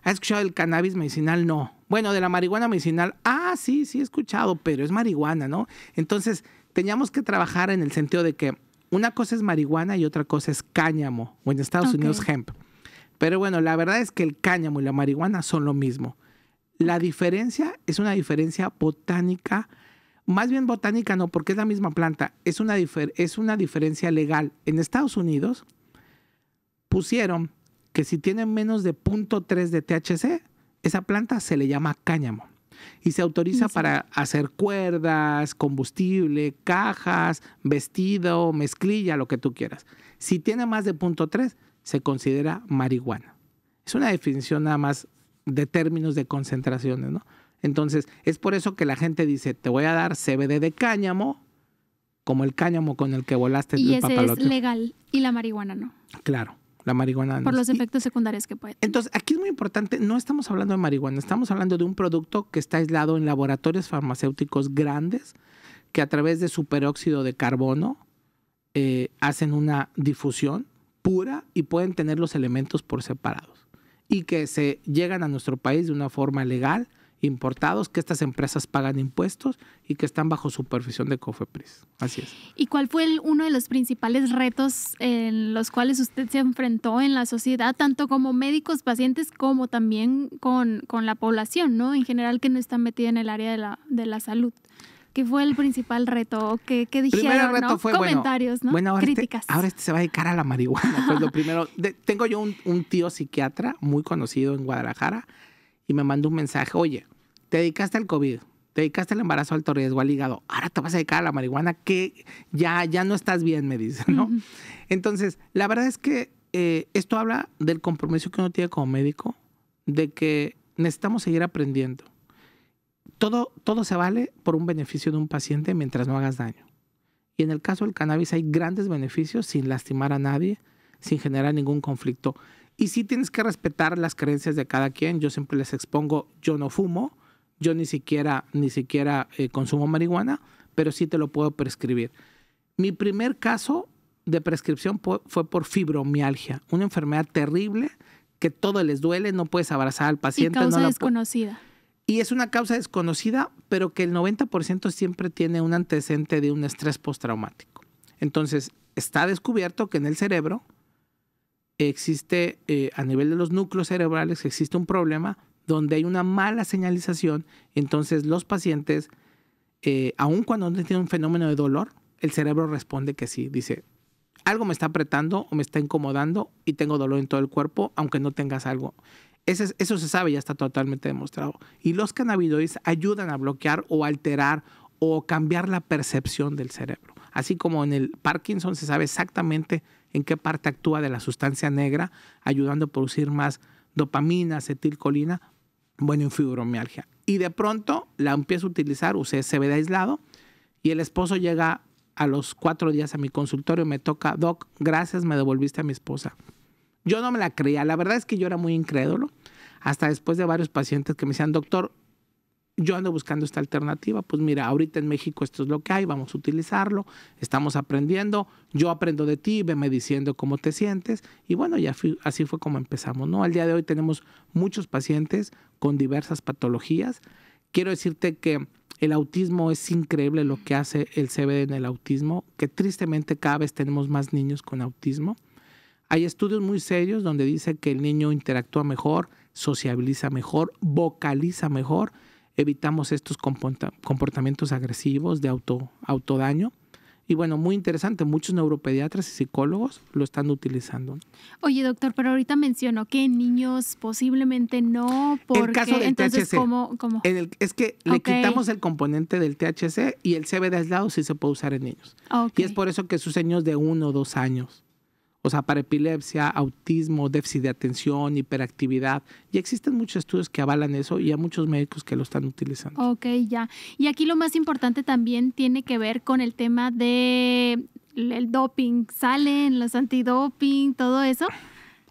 ¿Has escuchado del cannabis medicinal? No. Bueno, de la marihuana medicinal, sí he escuchado, pero es marihuana, ¿no? Entonces, teníamos que trabajar en el sentido de que una cosa es marihuana y otra cosa es cáñamo, o en Estados Unidos hemp. Pero bueno, la verdad es que el cáñamo y la marihuana son lo mismo. La diferencia es una diferencia botánica, más bien botánica no, porque es la misma planta, es una diferencia legal. En Estados Unidos pusieron que si tiene menos de 0.3 de THC, esa planta se le llama cáñamo y se autoriza para hacer cuerdas, combustible, cajas, vestido, mezclilla, lo que tú quieras. Si tiene más de 0.3, se considera marihuana. Es una definición nada más de términos de concentraciones, ¿no? Entonces, es por eso que la gente dice, te voy a dar CBD de cáñamo, como el cáñamo con el que volaste el papalote. Y ese es legal, y la marihuana no. Claro. La marihuana no. Por los efectos secundarios que puede tener. Entonces, aquí es muy importante, no estamos hablando de marihuana, estamos hablando de un producto que está aislado en laboratorios farmacéuticos grandes que a través de superóxido de carbono hacen una difusión pura y pueden tener los elementos por separados y que se llegan a nuestro país de una forma legal, importados, que estas empresas pagan impuestos y que están bajo supervisión de COFEPRIS. Así es. ¿Y cuál fue uno de los principales retos en los cuales usted se enfrentó en la sociedad, tanto como médicos, pacientes, como también con la población, ¿no? En general, que no está metida en el área de la salud? ¿Qué fue el principal reto? ¿Qué dijeron? Primer reto ¿no? fue, comentarios, ¿no? Bueno, críticas. Ahora se va a dedicar a la marihuana. Pues lo primero, tengo yo un tío psiquiatra muy conocido en Guadalajara y me mandó un mensaje, oye, te dedicaste al COVID, te dedicaste al embarazo de alto riesgo, al hígado, ahora te vas a dedicar a la marihuana, que ya no estás bien, me dice, ¿no? Uh-huh. Entonces, la verdad es que esto habla del compromiso que uno tiene como médico, de que necesitamos seguir aprendiendo. Todo se vale por un beneficio de un paciente mientras no hagas daño. Y en el caso del cannabis hay grandes beneficios sin lastimar a nadie, sin generar ningún conflicto. Y sí tienes que respetar las creencias de cada quien. Yo siempre les expongo, yo no fumo, yo ni siquiera consumo marihuana, pero sí te lo puedo prescribir. Mi primer caso de prescripción fue por fibromialgia, una enfermedad terrible que todo les duele, no puedes abrazar al paciente. Y causa desconocida. Y es una causa desconocida, pero que el 90% siempre tiene un antecedente de un estrés postraumático. Entonces, está descubierto que en el cerebro existe, a nivel de los núcleos cerebrales, existe un problema donde hay una mala señalización. Entonces, los pacientes, aun cuando no tienen un fenómeno de dolor, el cerebro responde que sí. Dice, algo me está apretando o me está incomodando y tengo dolor en todo el cuerpo, aunque no tengas algo. Eso se sabe, ya está totalmente demostrado. Y los cannabinoides ayudan a bloquear o alterar o cambiar la percepción del cerebro. Así como en el Parkinson se sabe exactamente en qué parte actúa de la sustancia negra, ayudando a producir más dopamina, acetilcolina, bueno, en fibromialgia. Y de pronto la empiezo a utilizar, usé CBD aislado, y el esposo llega a los 4 días a mi consultorio, me toca, doc, gracias, me devolviste a mi esposa. Yo no me la creía, la verdad es que yo era muy incrédulo, hasta después de varios pacientes que me decían, doctor, yo ando buscando esta alternativa, pues mira, ahorita en México esto es lo que hay, vamos a utilizarlo, estamos aprendiendo, yo aprendo de ti, veme diciendo cómo te sientes, y bueno, así fue como empezamos, ¿no? Al día de hoy tenemos muchos pacientes con diversas patologías Quiero decirte que el autismo es increíble lo que hace el CBD en el autismo, que tristemente cada vez tenemos más niños con autismo. Hay estudios muy serios donde dice que el niño interactúa mejor, sociabiliza mejor, vocaliza mejor, evitamos estos comportamientos agresivos de autodaño. Y bueno, muy interesante, muchos neuropediatras y psicólogos lo están utilizando. Oye, doctor, pero ahorita mencionó que en niños posiblemente no, porque el caso del entonces, THC, ¿cómo? Es que le quitamos el componente del THC y el CBD aislado sí se puede usar en niños. Y es por eso que sus niños de 1 o 2 años. O sea, para epilepsia, autismo, déficit de atención, hiperactividad. Y existen muchos estudios que avalan eso y hay muchos médicos que lo están utilizando. Ok, ya. Y aquí lo más importante también tiene que ver con el tema de el doping. ¿Salen los antidoping, todo eso?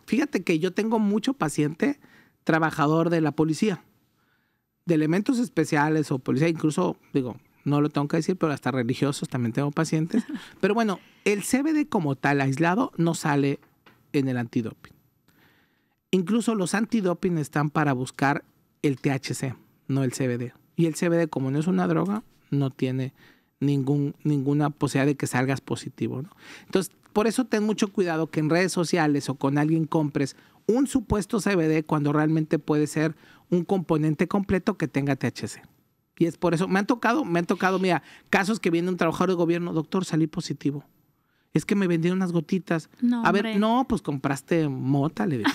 Fíjate que yo tengo mucho paciente trabajador de la policía, de elementos especiales o policía, incluso, digo, no lo tengo que decir, pero hasta religiosos también tengo pacientes. Pero bueno, el CBD como tal aislado no sale en el antidoping. Incluso los antidoping están para buscar el THC, no el CBD. Y el CBD, como no es una droga, no tiene ninguna posibilidad de que salgas positivo, ¿no? Entonces, por eso ten mucho cuidado que en redes sociales o con alguien compres un supuesto CBD cuando realmente puede ser un componente completo que tenga THC. Y es por eso, me han tocado, mira, casos que viene un trabajador de gobierno, doctor, salí positivo. Es que me vendieron unas gotitas. No, a ver, no, pues compraste mota, le digo.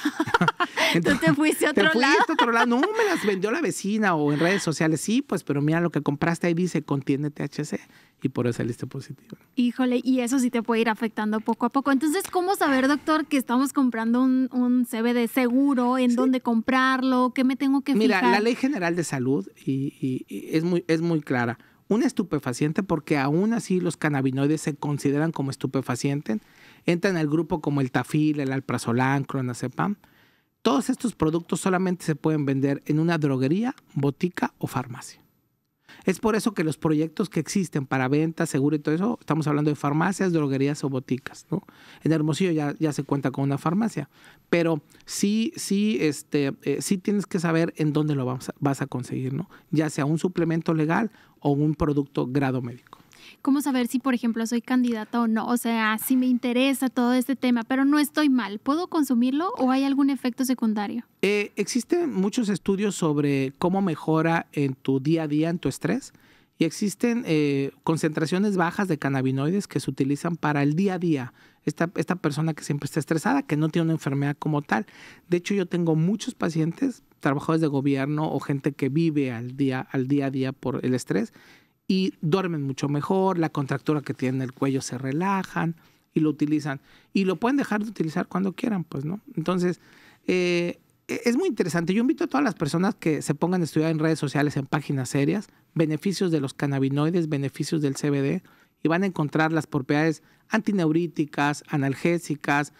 Entonces, ¿tú te fuiste a otro lado? Te fuiste a otro lado. No, me las vendió la vecina o en redes sociales. Sí, pues, pero mira, lo que compraste ahí dice contiene THC y por eso saliste positivo. Híjole, y eso sí te puede ir afectando poco a poco. Entonces, ¿cómo saber, doctor, que estamos comprando un CBD seguro? ¿En dónde comprarlo? ¿Qué me tengo que fijar? Mira, la Ley General de Salud y es muy clara. Un estupefaciente, porque aún así los cannabinoides se consideran como estupefacientes, entran al grupo como el Tafil, el Alprazolam, Clonazepam. Todos estos productos solamente se pueden vender en una droguería, botica o farmacia. Es por eso que los proyectos que existen para venta, seguro y todo eso, estamos hablando de farmacias, droguerías o boticas, ¿no? En Hermosillo ya se cuenta con una farmacia, pero sí tienes que saber en dónde lo vas a conseguir, ¿no? Ya sea un suplemento legal o un producto grado médico. ¿Cómo saber si, por ejemplo, soy candidata o no? O sea, si me interesa todo este tema, pero no estoy mal, ¿puedo consumirlo o hay algún efecto secundario? Existen muchos estudios sobre cómo mejora en tu día a día, en tu estrés, y existen concentraciones bajas de cannabinoides que se utilizan para el día a día. Esta persona que siempre está estresada, que no tiene una enfermedad como tal. De hecho, yo tengo muchos pacientes, trabajadores de gobierno o gente que vive al día a día por el estrés, y duermen mucho mejor, la contractura que tienen en el cuello se relajan y lo utilizan. Y lo pueden dejar de utilizar cuando quieran, pues, ¿no? Entonces, es muy interesante. Yo invito a todas las personas que se pongan a estudiar en redes sociales, en páginas serias, beneficios de los cannabinoides, beneficios del CBD, y van a encontrar las propiedades antineuríticas, analgésicas,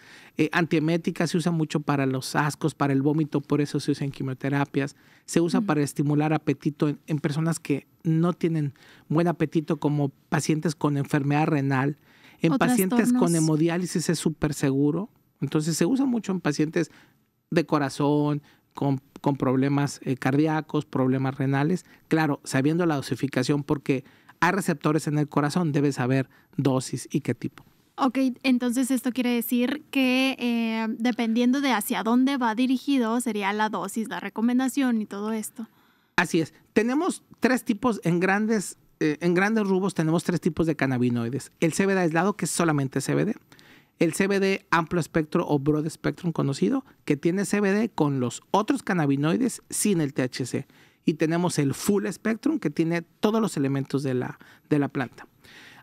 antieméticas. Se usa mucho para los ascos, para el vómito, por eso se usa en quimioterapias. Se usa para estimular apetito en personas que no tienen buen apetito, como pacientes con enfermedad renal. En pacientes con hemodiálisis es súper seguro. Entonces se usa mucho en pacientes de corazón, con problemas cardíacos, problemas renales. Claro, sabiendo la dosificación, porque hay receptores en el corazón, debes saber dosis y qué tipo. Ok, entonces esto quiere decir que dependiendo de hacia dónde va dirigido, sería la dosis, la recomendación y todo esto. Así es. Tenemos 3 tipos, en grandes rubros tenemos 3 tipos de cannabinoides. El CBD aislado, que es solamente CBD. El CBD amplio espectro o broad spectrum conocido, que tiene CBD con los otros cannabinoides sin el THC. Y tenemos el full spectrum, que tiene todos los elementos de la planta.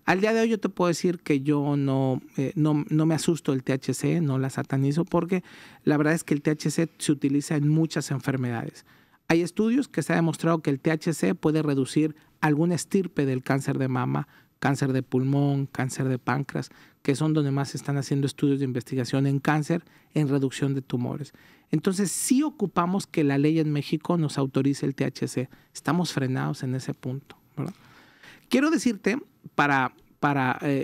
Al día de hoy yo te puedo decir que yo no me asusto del THC, no la satanizo, porque la verdad es que el THC se utiliza en muchas enfermedades. Hay estudios que se ha demostrado que el THC puede reducir alguna estirpe del cáncer de mama, cáncer de pulmón, cáncer de páncreas, que son donde más se están haciendo estudios de investigación en cáncer, en reducción de tumores. Entonces, sí ocupamos que la ley en México nos autorice el THC. Estamos frenados en ese punto, ¿verdad? Quiero decirte, para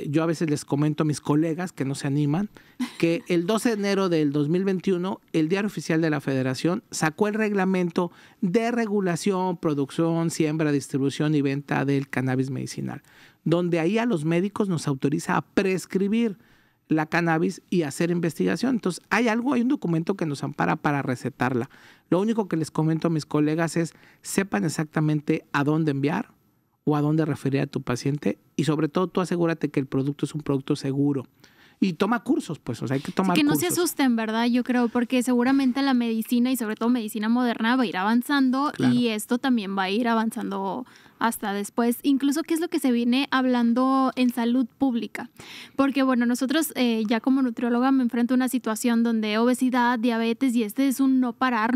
yo a veces les comento a mis colegas que no se animan, que el 12 de enero del 2021, el Diario Oficial de la Federación sacó el reglamento de regulación, producción, siembra, distribución y venta del cannabis medicinal, donde ahí a los médicos nos autoriza a prescribir la cannabis y hacer investigación. Entonces, hay un documento que nos ampara para recetarla. Lo único que les comento a mis colegas es, sepan exactamente a dónde enviar o a dónde referir a tu paciente, y sobre todo tú asegúrate que el producto es un producto seguro. Y toma cursos, pues, o sea, hay que tomar que no cursos. se asusten, ¿verdad? Yo creo, porque seguramente la medicina y sobre todo medicina moderna va a ir avanzando, claro, y esto también va a ir avanzando hasta después. Incluso, ¿qué es lo que se viene hablando en salud pública? Porque, bueno, nosotros ya como nutrióloga me enfrento a una situación donde obesidad, diabetes, y este es un no parar,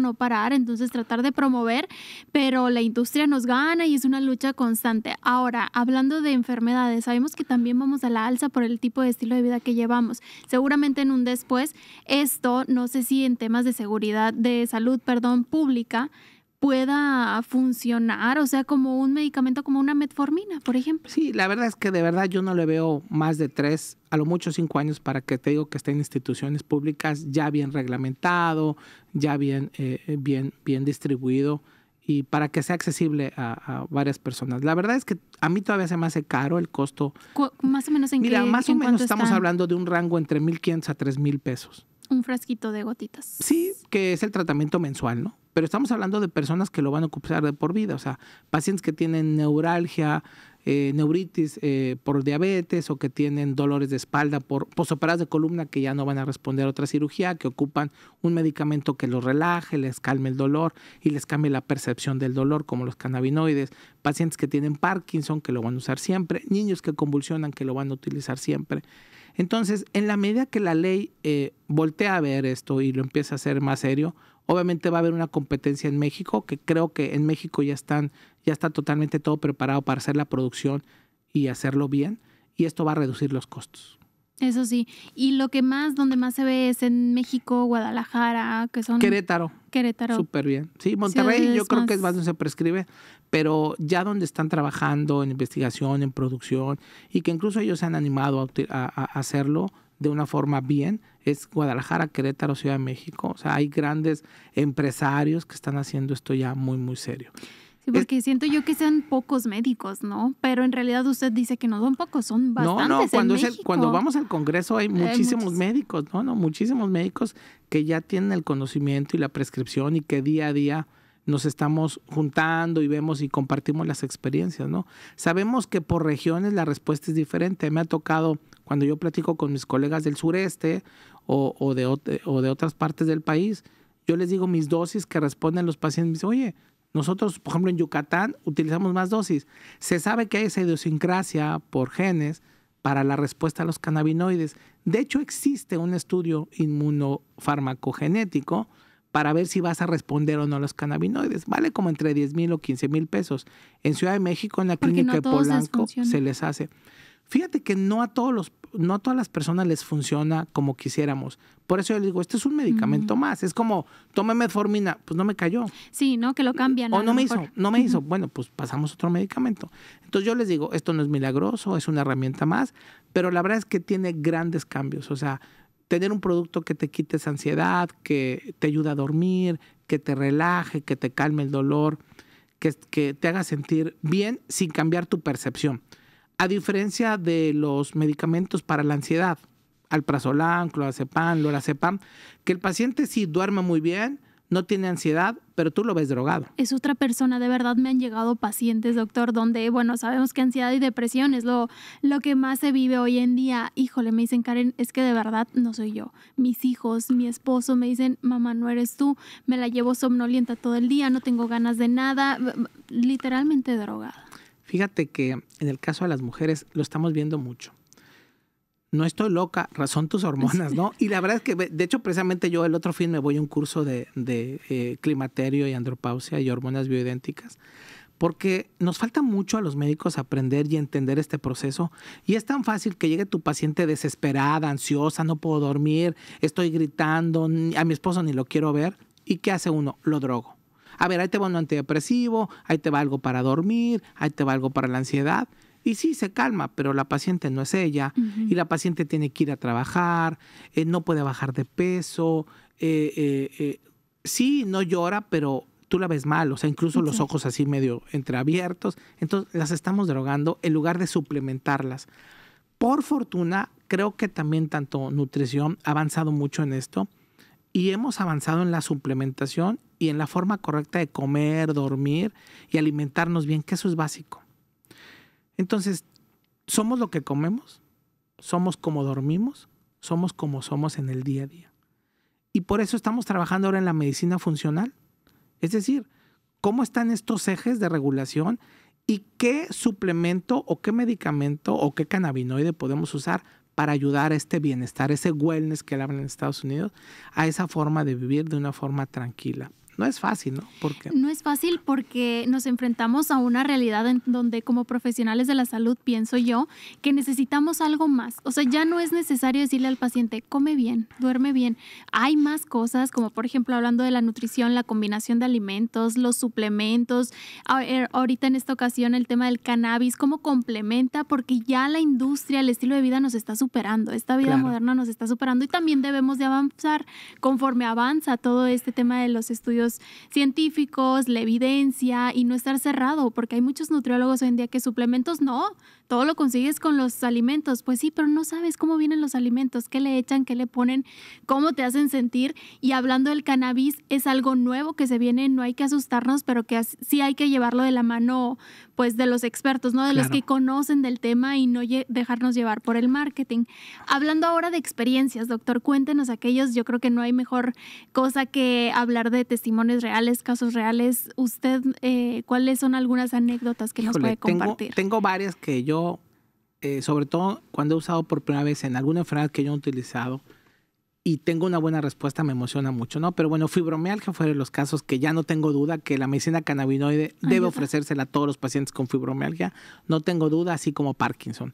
entonces tratar de promover, pero la industria nos gana y es una lucha constante. Ahora, hablando de enfermedades, sabemos que también vamos a la alza por el tipo de estilo de vida que llevamos. Seguramente en un después, esto, no sé si en temas de seguridad, de salud, pública, pueda funcionar, o sea, como un medicamento, como una metformina, por ejemplo. Sí, la verdad es que de verdad yo no le veo más de 3, a lo mucho 5 años para que te digo que esté en instituciones públicas ya bien reglamentado, ya bien distribuido, y para que sea accesible a varias personas. La verdad es que a mí todavía se me hace caro el costo. Más o menos Mira, más o menos estamos hablando de un rango entre 1,500 a 3,000 pesos. Un frasquito de gotitas. Sí, que es el tratamiento mensual, ¿no? Pero estamos hablando de personas que lo van a ocupar de por vida, o sea, pacientes que tienen neuralgia, neuritis por diabetes, o que tienen dolores de espalda por posoperadas de columna que ya no van a responder a otra cirugía, que ocupan un medicamento que los relaje, les calme el dolor y les cambie la percepción del dolor, como los cannabinoides, pacientes que tienen Parkinson, que lo van a usar siempre, niños que convulsionan, que lo van a utilizar siempre. Entonces, en la medida que la ley voltea a ver esto y lo empieza a hacer más serio, obviamente va a haber una competencia en México, que creo que en México ya está totalmente todo preparado para hacer la producción y hacerlo bien, y esto va a reducir los costos. Eso sí, y donde más se ve es en México, Guadalajara, que son... Querétaro. Súper bien. Sí, Monterrey yo creo que es más donde se prescribe, pero ya donde están trabajando en investigación, en producción, y que incluso ellos se han animado a hacerlo de una forma bien, es Guadalajara, Querétaro, Ciudad de México. O sea, hay grandes empresarios que están haciendo esto ya muy, muy serio. Sí, porque siento yo que sean pocos médicos, ¿no? Pero en realidad usted dice que no son pocos, son bastantes. Cuando vamos al Congreso hay muchísimos médicos, muchísimos médicos que ya tienen el conocimiento y la prescripción, y que día a día nos estamos juntando y vemos y compartimos las experiencias, ¿no? Sabemos que por regiones la respuesta es diferente. Me ha tocado, cuando yo platico con mis colegas del sureste o de otras partes del país, yo les digo mis dosis que responden los pacientes. Me dicen, oye, nosotros, por ejemplo, en Yucatán utilizamos más dosis. Se sabe que hay esa idiosincrasia por genes para la respuesta a los cannabinoides. De hecho, existe un estudio inmunofarmacogenético para ver si vas a responder o no a los cannabinoides. Vale como entre 10,000 o 15,000 pesos. En Ciudad de México, en la clínica de Polanco, se les hace. Fíjate que no a todas las personas les funciona como quisiéramos. Por eso yo les digo, este es un medicamento más. Es como, tome metformina, pues no me cayó. Sí, ¿no? Que lo cambian. O no me hizo. Bueno, pues pasamos otro medicamento. Entonces yo les digo, esto no es milagroso, es una herramienta más, pero la verdad es que tiene grandes cambios. O sea, tener un producto que te quite esa ansiedad, que te ayude a dormir, que te relaje, que te calme el dolor, que te haga sentir bien sin cambiar tu percepción. A diferencia de los medicamentos para la ansiedad, alprazolam, clonazepam, lorazepam, que el paciente sí duerme muy bien, no tiene ansiedad, pero tú lo ves drogado. Es otra persona, de verdad me han llegado pacientes, doctor, donde, bueno, sabemos que ansiedad y depresión es lo que más se vive hoy en día. Híjole, me dicen, Karen, es que de verdad no soy yo. Mis hijos, mi esposo me dicen, mamá, no eres tú, me la llevo somnolienta todo el día, no tengo ganas de nada, literalmente drogada. Fíjate que en el caso de las mujeres lo estamos viendo mucho. No estoy loca, son tus hormonas, ¿no? Y la verdad es que, de hecho, precisamente yo el otro fin me voy a un curso de climaterio y andropausia y hormonas bioidénticas, porque nos falta mucho a los médicos aprender y entender este proceso. Y es tan fácil que llegue tu paciente desesperada, ansiosa, no puedo dormir, estoy gritando, a mi esposo ni lo quiero ver. ¿Y qué hace uno? Lo drogo. A ver, ahí te va un antidepresivo, ahí te va algo para dormir, ahí te va algo para la ansiedad. Y sí, se calma, pero la paciente no es ella, y la paciente tiene que ir a trabajar, no puede bajar de peso, sí, no llora, pero tú la ves mal, o sea, incluso los ojos así medio entreabiertos. Entonces las estamos drogando en lugar de suplementarlas. Por fortuna, creo que también tanto nutrición ha avanzado mucho en esto y hemos avanzado en la suplementación y en la forma correcta de comer, dormir y alimentarnos bien, que eso es básico. Entonces, somos lo que comemos, somos como dormimos, somos como somos en el día a día. Y por eso estamos trabajando ahora en la medicina funcional. Es decir, cómo están estos ejes de regulación y qué suplemento o qué medicamento o qué cannabinoide podemos usar para ayudar a este bienestar, ese wellness que hablan en Estados Unidos, a esa forma de vivir de una forma tranquila. No es fácil, ¿no? Porque no es fácil porque nos enfrentamos a una realidad en donde como profesionales de la salud pienso yo que necesitamos algo más. O sea, ya no es necesario decirle al paciente, come bien, duerme bien. Hay más cosas como por ejemplo hablando de la nutrición, la combinación de alimentos, los suplementos. Ahorita en esta ocasión el tema del cannabis, cómo complementa porque ya la industria, el estilo de vida nos está superando. Esta vida moderna nos está superando y también debemos de avanzar conforme avanza todo este tema de los estudios científicos, la evidencia y no estar cerrado, porque hay muchos nutriólogos hoy en día que suplementos no, todo lo consigues con los alimentos. Pues sí, pero no sabes cómo vienen los alimentos, qué le echan, qué le ponen, cómo te hacen sentir. Y hablando del cannabis, es algo nuevo que se viene, no hay que asustarnos, pero que sí hay que llevarlo de la mano pues de los expertos, ¿no? De los que conocen del tema y no dejarnos llevar por el marketing. Hablando ahora de experiencias, doctor, cuéntenos aquellos, yo creo que no hay mejor cosa que hablar de testimonios reales, casos reales. Usted, ¿cuáles son algunas anécdotas que nos puede compartir? Tengo varias que yo, sobre todo cuando he usado por primera vez en alguna enfermedad que yo he utilizado y tengo una buena respuesta, me emociona mucho, ¿no? Pero bueno, fibromialgia fue de los casos que ya no tengo duda que la medicina cannabinoide debe ofrecérsela a todos los pacientes con fibromialgia. No tengo duda, así como Parkinson.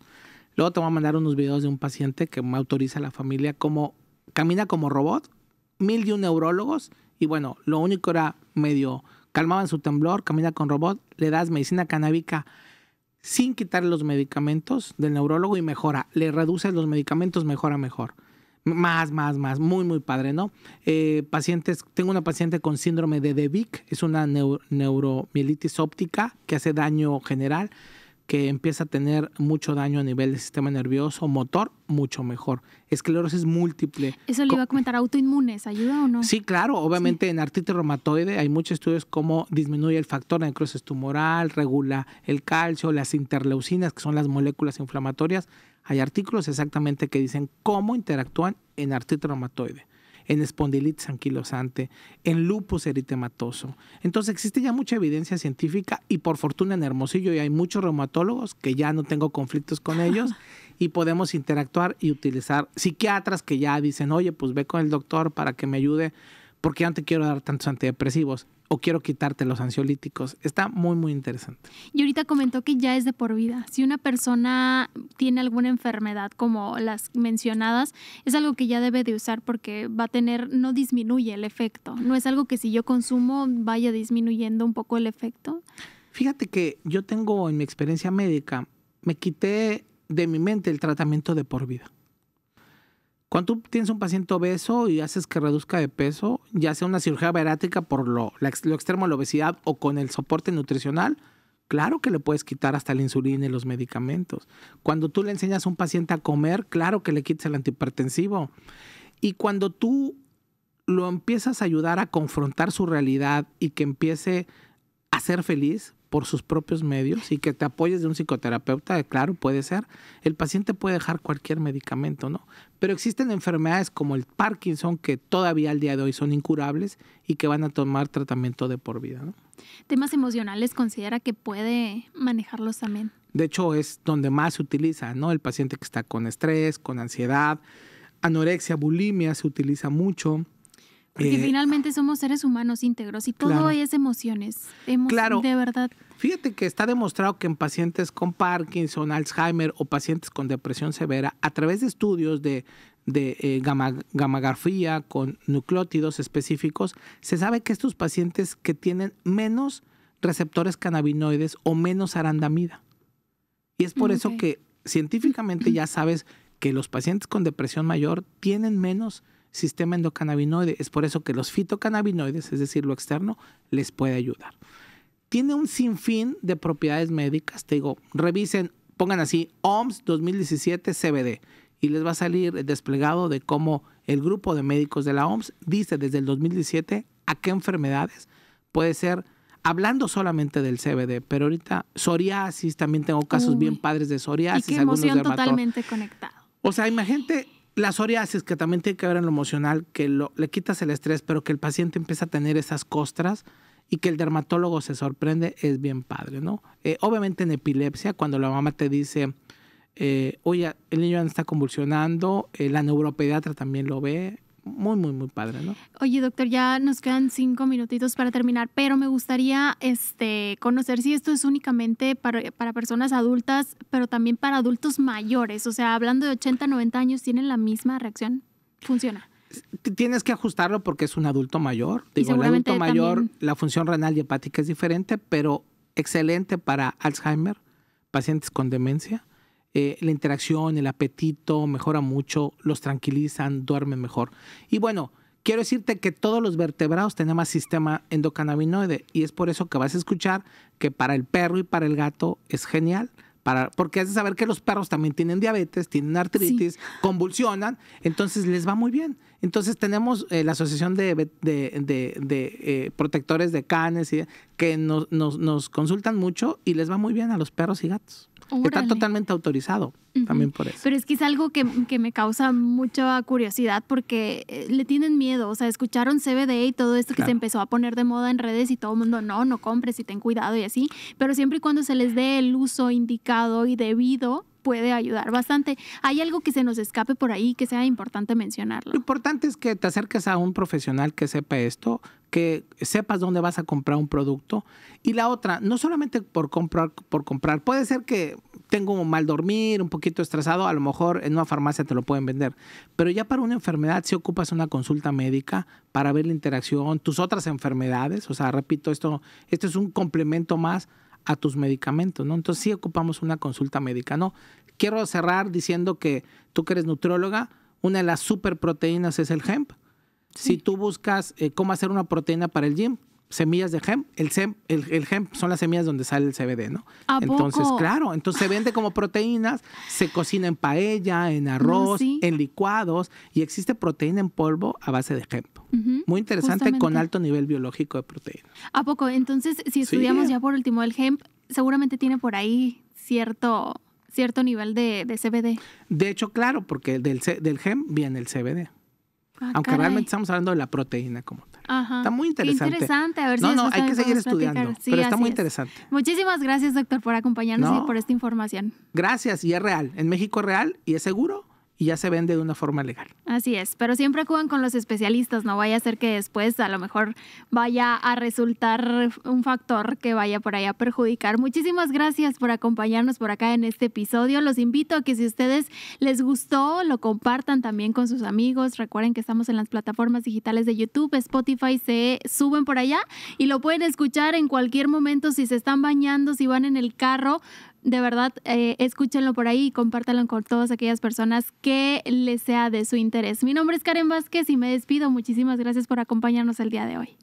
Luego te voy a mandar unos videos de un paciente que me autoriza la familia, como camina como robot, 1001 neurólogos, y bueno, lo único era medio, calmaban su temblor, camina con robot, le das medicina canábica sin quitarle los medicamentos del neurólogo y mejora. Le reduces los medicamentos, mejora mejor. Más, muy padre, ¿no? Pacientes, tengo una paciente con síndrome de DeVic, es una neuromielitis óptica que hace daño general, que empieza a tener mucho daño a nivel del sistema nervioso, motor, mucho mejor. Esclerosis múltiple. Eso le iba a comentar, autoinmunes, ¿ayuda o no? Sí, claro, obviamente en artritis reumatoide hay muchos estudios cómo disminuye el factor de necrosis tumoral, regula el calcio, las interleucinas, que son las moléculas inflamatorias. Hay artículos exactamente que dicen cómo interactúan en artritis reumatoide, en espondilitis anquilosante, en lupus eritematoso. Entonces existe ya mucha evidencia científica y por fortuna en Hermosillo ya hay muchos reumatólogos que ya no tengo conflictos con ellos y podemos interactuar y utilizar psiquiatras que ya dicen, oye, pues ve con el doctor para que me ayude porque ya no te quiero dar tantos antidepresivos o quiero quitarte los ansiolíticos. Está muy interesante. Y ahorita comentó que ya es de por vida. Si una persona tiene alguna enfermedad como las mencionadas, es algo que ya debe de usar porque va a tener, no disminuye el efecto. No es algo que si yo consumo vaya disminuyendo un poco el efecto. Fíjate que yo tengo en mi experiencia médica, me quité de mi mente el tratamiento de por vida. Cuando tú tienes un paciente obeso y haces que reduzca de peso, ya sea una cirugía bariátrica por lo extremo de la obesidad o con el soporte nutricional, claro que le puedes quitar hasta la insulina y los medicamentos. Cuando tú le enseñas a un paciente a comer, claro que le quites el antihipertensivo. Y cuando tú lo empiezas a ayudar a confrontar su realidad y que empiece a ser feliz por sus propios medios y que te apoyes de un psicoterapeuta, claro, puede ser. El paciente puede dejar cualquier medicamento, ¿no? Pero existen enfermedades como el Parkinson que todavía al día de hoy son incurables y que van a tomar tratamiento de por vida, ¿no? ¿Temas emocionales considera que puede manejarlos también? De hecho, es donde más se utiliza, ¿no? El paciente que está con estrés, con ansiedad, anorexia, bulimia se utiliza mucho. Porque finalmente somos seres humanos íntegros y todo es emociones. Claro. De verdad. Fíjate que está demostrado que en pacientes con Parkinson, Alzheimer o pacientes con depresión severa, a través de estudios de gammagrafía con nucleótidos específicos, se sabe que estos pacientes que tienen menos receptores cannabinoides o menos arandamida. Y es por eso que científicamente ya sabes que los pacientes con depresión mayor tienen menos sistema endocannabinoide. Es por eso que los fitocannabinoides, es decir, lo externo, les puede ayudar. Tiene un sinfín de propiedades médicas. Te digo, revisen, pongan así, OMS 2017 CBD. Y les va a salir el desplegado de cómo el grupo de médicos de la OMS dice desde el 2017 a qué enfermedades puede ser, hablando solamente del CBD, pero ahorita psoriasis, también tengo casos bien padres de psoriasis. Y qué emoción totalmente conectado. O sea, imagínate la psoriasis, que también tiene que ver en lo emocional, que le quitas el estrés, pero que el paciente empieza a tener esas costras y que el dermatólogo se sorprende, es bien padre, ¿no? Obviamente en epilepsia, cuando la mamá te dice, oye, el niño está convulsionando, la neuropediatra también lo ve, muy, muy, muy padre, ¿no? Oye, doctor, ya nos quedan 5 minutitos para terminar, pero me gustaría conocer si esto es únicamente para personas adultas, pero también para adultos mayores. O sea, hablando de 80, 90 años, ¿tienen la misma reacción? ¿Funciona? Tienes que ajustarlo porque es un adulto mayor. Digo, el adulto mayor, también la función renal y hepática es diferente, pero excelente para Alzheimer, pacientes con demencia. La interacción, el apetito mejora mucho, los tranquilizan, duermen mejor. Y bueno, quiero decirte que todos los vertebrados tenemos sistema endocannabinoide y es por eso que vas a escuchar que para el perro y para el gato es genial. Porque has de saber que los perros también tienen diabetes, tienen artritis, convulsionan, entonces les va muy bien. Entonces tenemos la Asociación de Protectores de Canes que nos consultan mucho y les va muy bien a los perros y gatos. Órale. Está totalmente autorizado también por eso. Pero es que es algo que me causa mucha curiosidad porque le tienen miedo. O sea, escucharon CBD y todo esto que se empezó a poner de moda en redes y todo el mundo, no compres y ten cuidado y así. Pero siempre y cuando se les dé el uso indicado y debido, puede ayudar bastante. ¿Hay algo que se nos escape por ahí que sea importante mencionarlo? Lo importante es que te acerques a un profesional que sepa esto, que sepas dónde vas a comprar un producto. Y la otra, no solamente por comprar. Puede ser que tengo un mal dormir, un poquito estresado, a lo mejor en una farmacia te lo pueden vender. Pero ya para una enfermedad, si ocupas una consulta médica para ver la interacción, tus otras enfermedades. O sea, repito, esto es un complemento más a tus medicamentos, ¿no? Entonces sí ocupamos una consulta médica, ¿no? Quiero cerrar diciendo que tú que eres nutrióloga, una de las superproteínas es el hemp. Sí. Si tú buscas cómo hacer una proteína para el gym, semillas de hemp, el hemp son las semillas donde sale el CBD, ¿no? Entonces, claro, entonces se vende como proteínas, se cocina en paella, en arroz, en licuados, y existe proteína en polvo a base de hemp. Muy interesante, con alto nivel biológico de proteína. ¿A poco? Entonces, si estudiamos ya por último el hemp, seguramente tiene por ahí cierto nivel de CBD. De hecho, claro, porque del hemp viene el CBD. Aunque realmente estamos hablando de la proteína como tal. Ajá. Está muy interesante. Qué interesante. A ver si hay que seguir estudiando, sí, pero está muy interesante. Muchísimas gracias, doctor, por acompañarnos y por esta información. Gracias, y es real. En México es real y es seguro y ya se vende de una forma legal. Así es, pero siempre acudan con los especialistas, no vaya a ser que después a lo mejor vaya a resultar un factor que vaya por ahí a perjudicar. Muchísimas gracias por acompañarnos por acá en este episodio. Los invito a que si a ustedes les gustó, lo compartan también con sus amigos. Recuerden que estamos en las plataformas digitales de YouTube, Spotify, se suben por allá y lo pueden escuchar en cualquier momento si se están bañando, si van en el carro. De verdad, escúchenlo por ahí y compártanlo con todas aquellas personas que les sea de su interés. Mi nombre es Karen Vázquez y me despido. Muchísimas gracias por acompañarnos el día de hoy.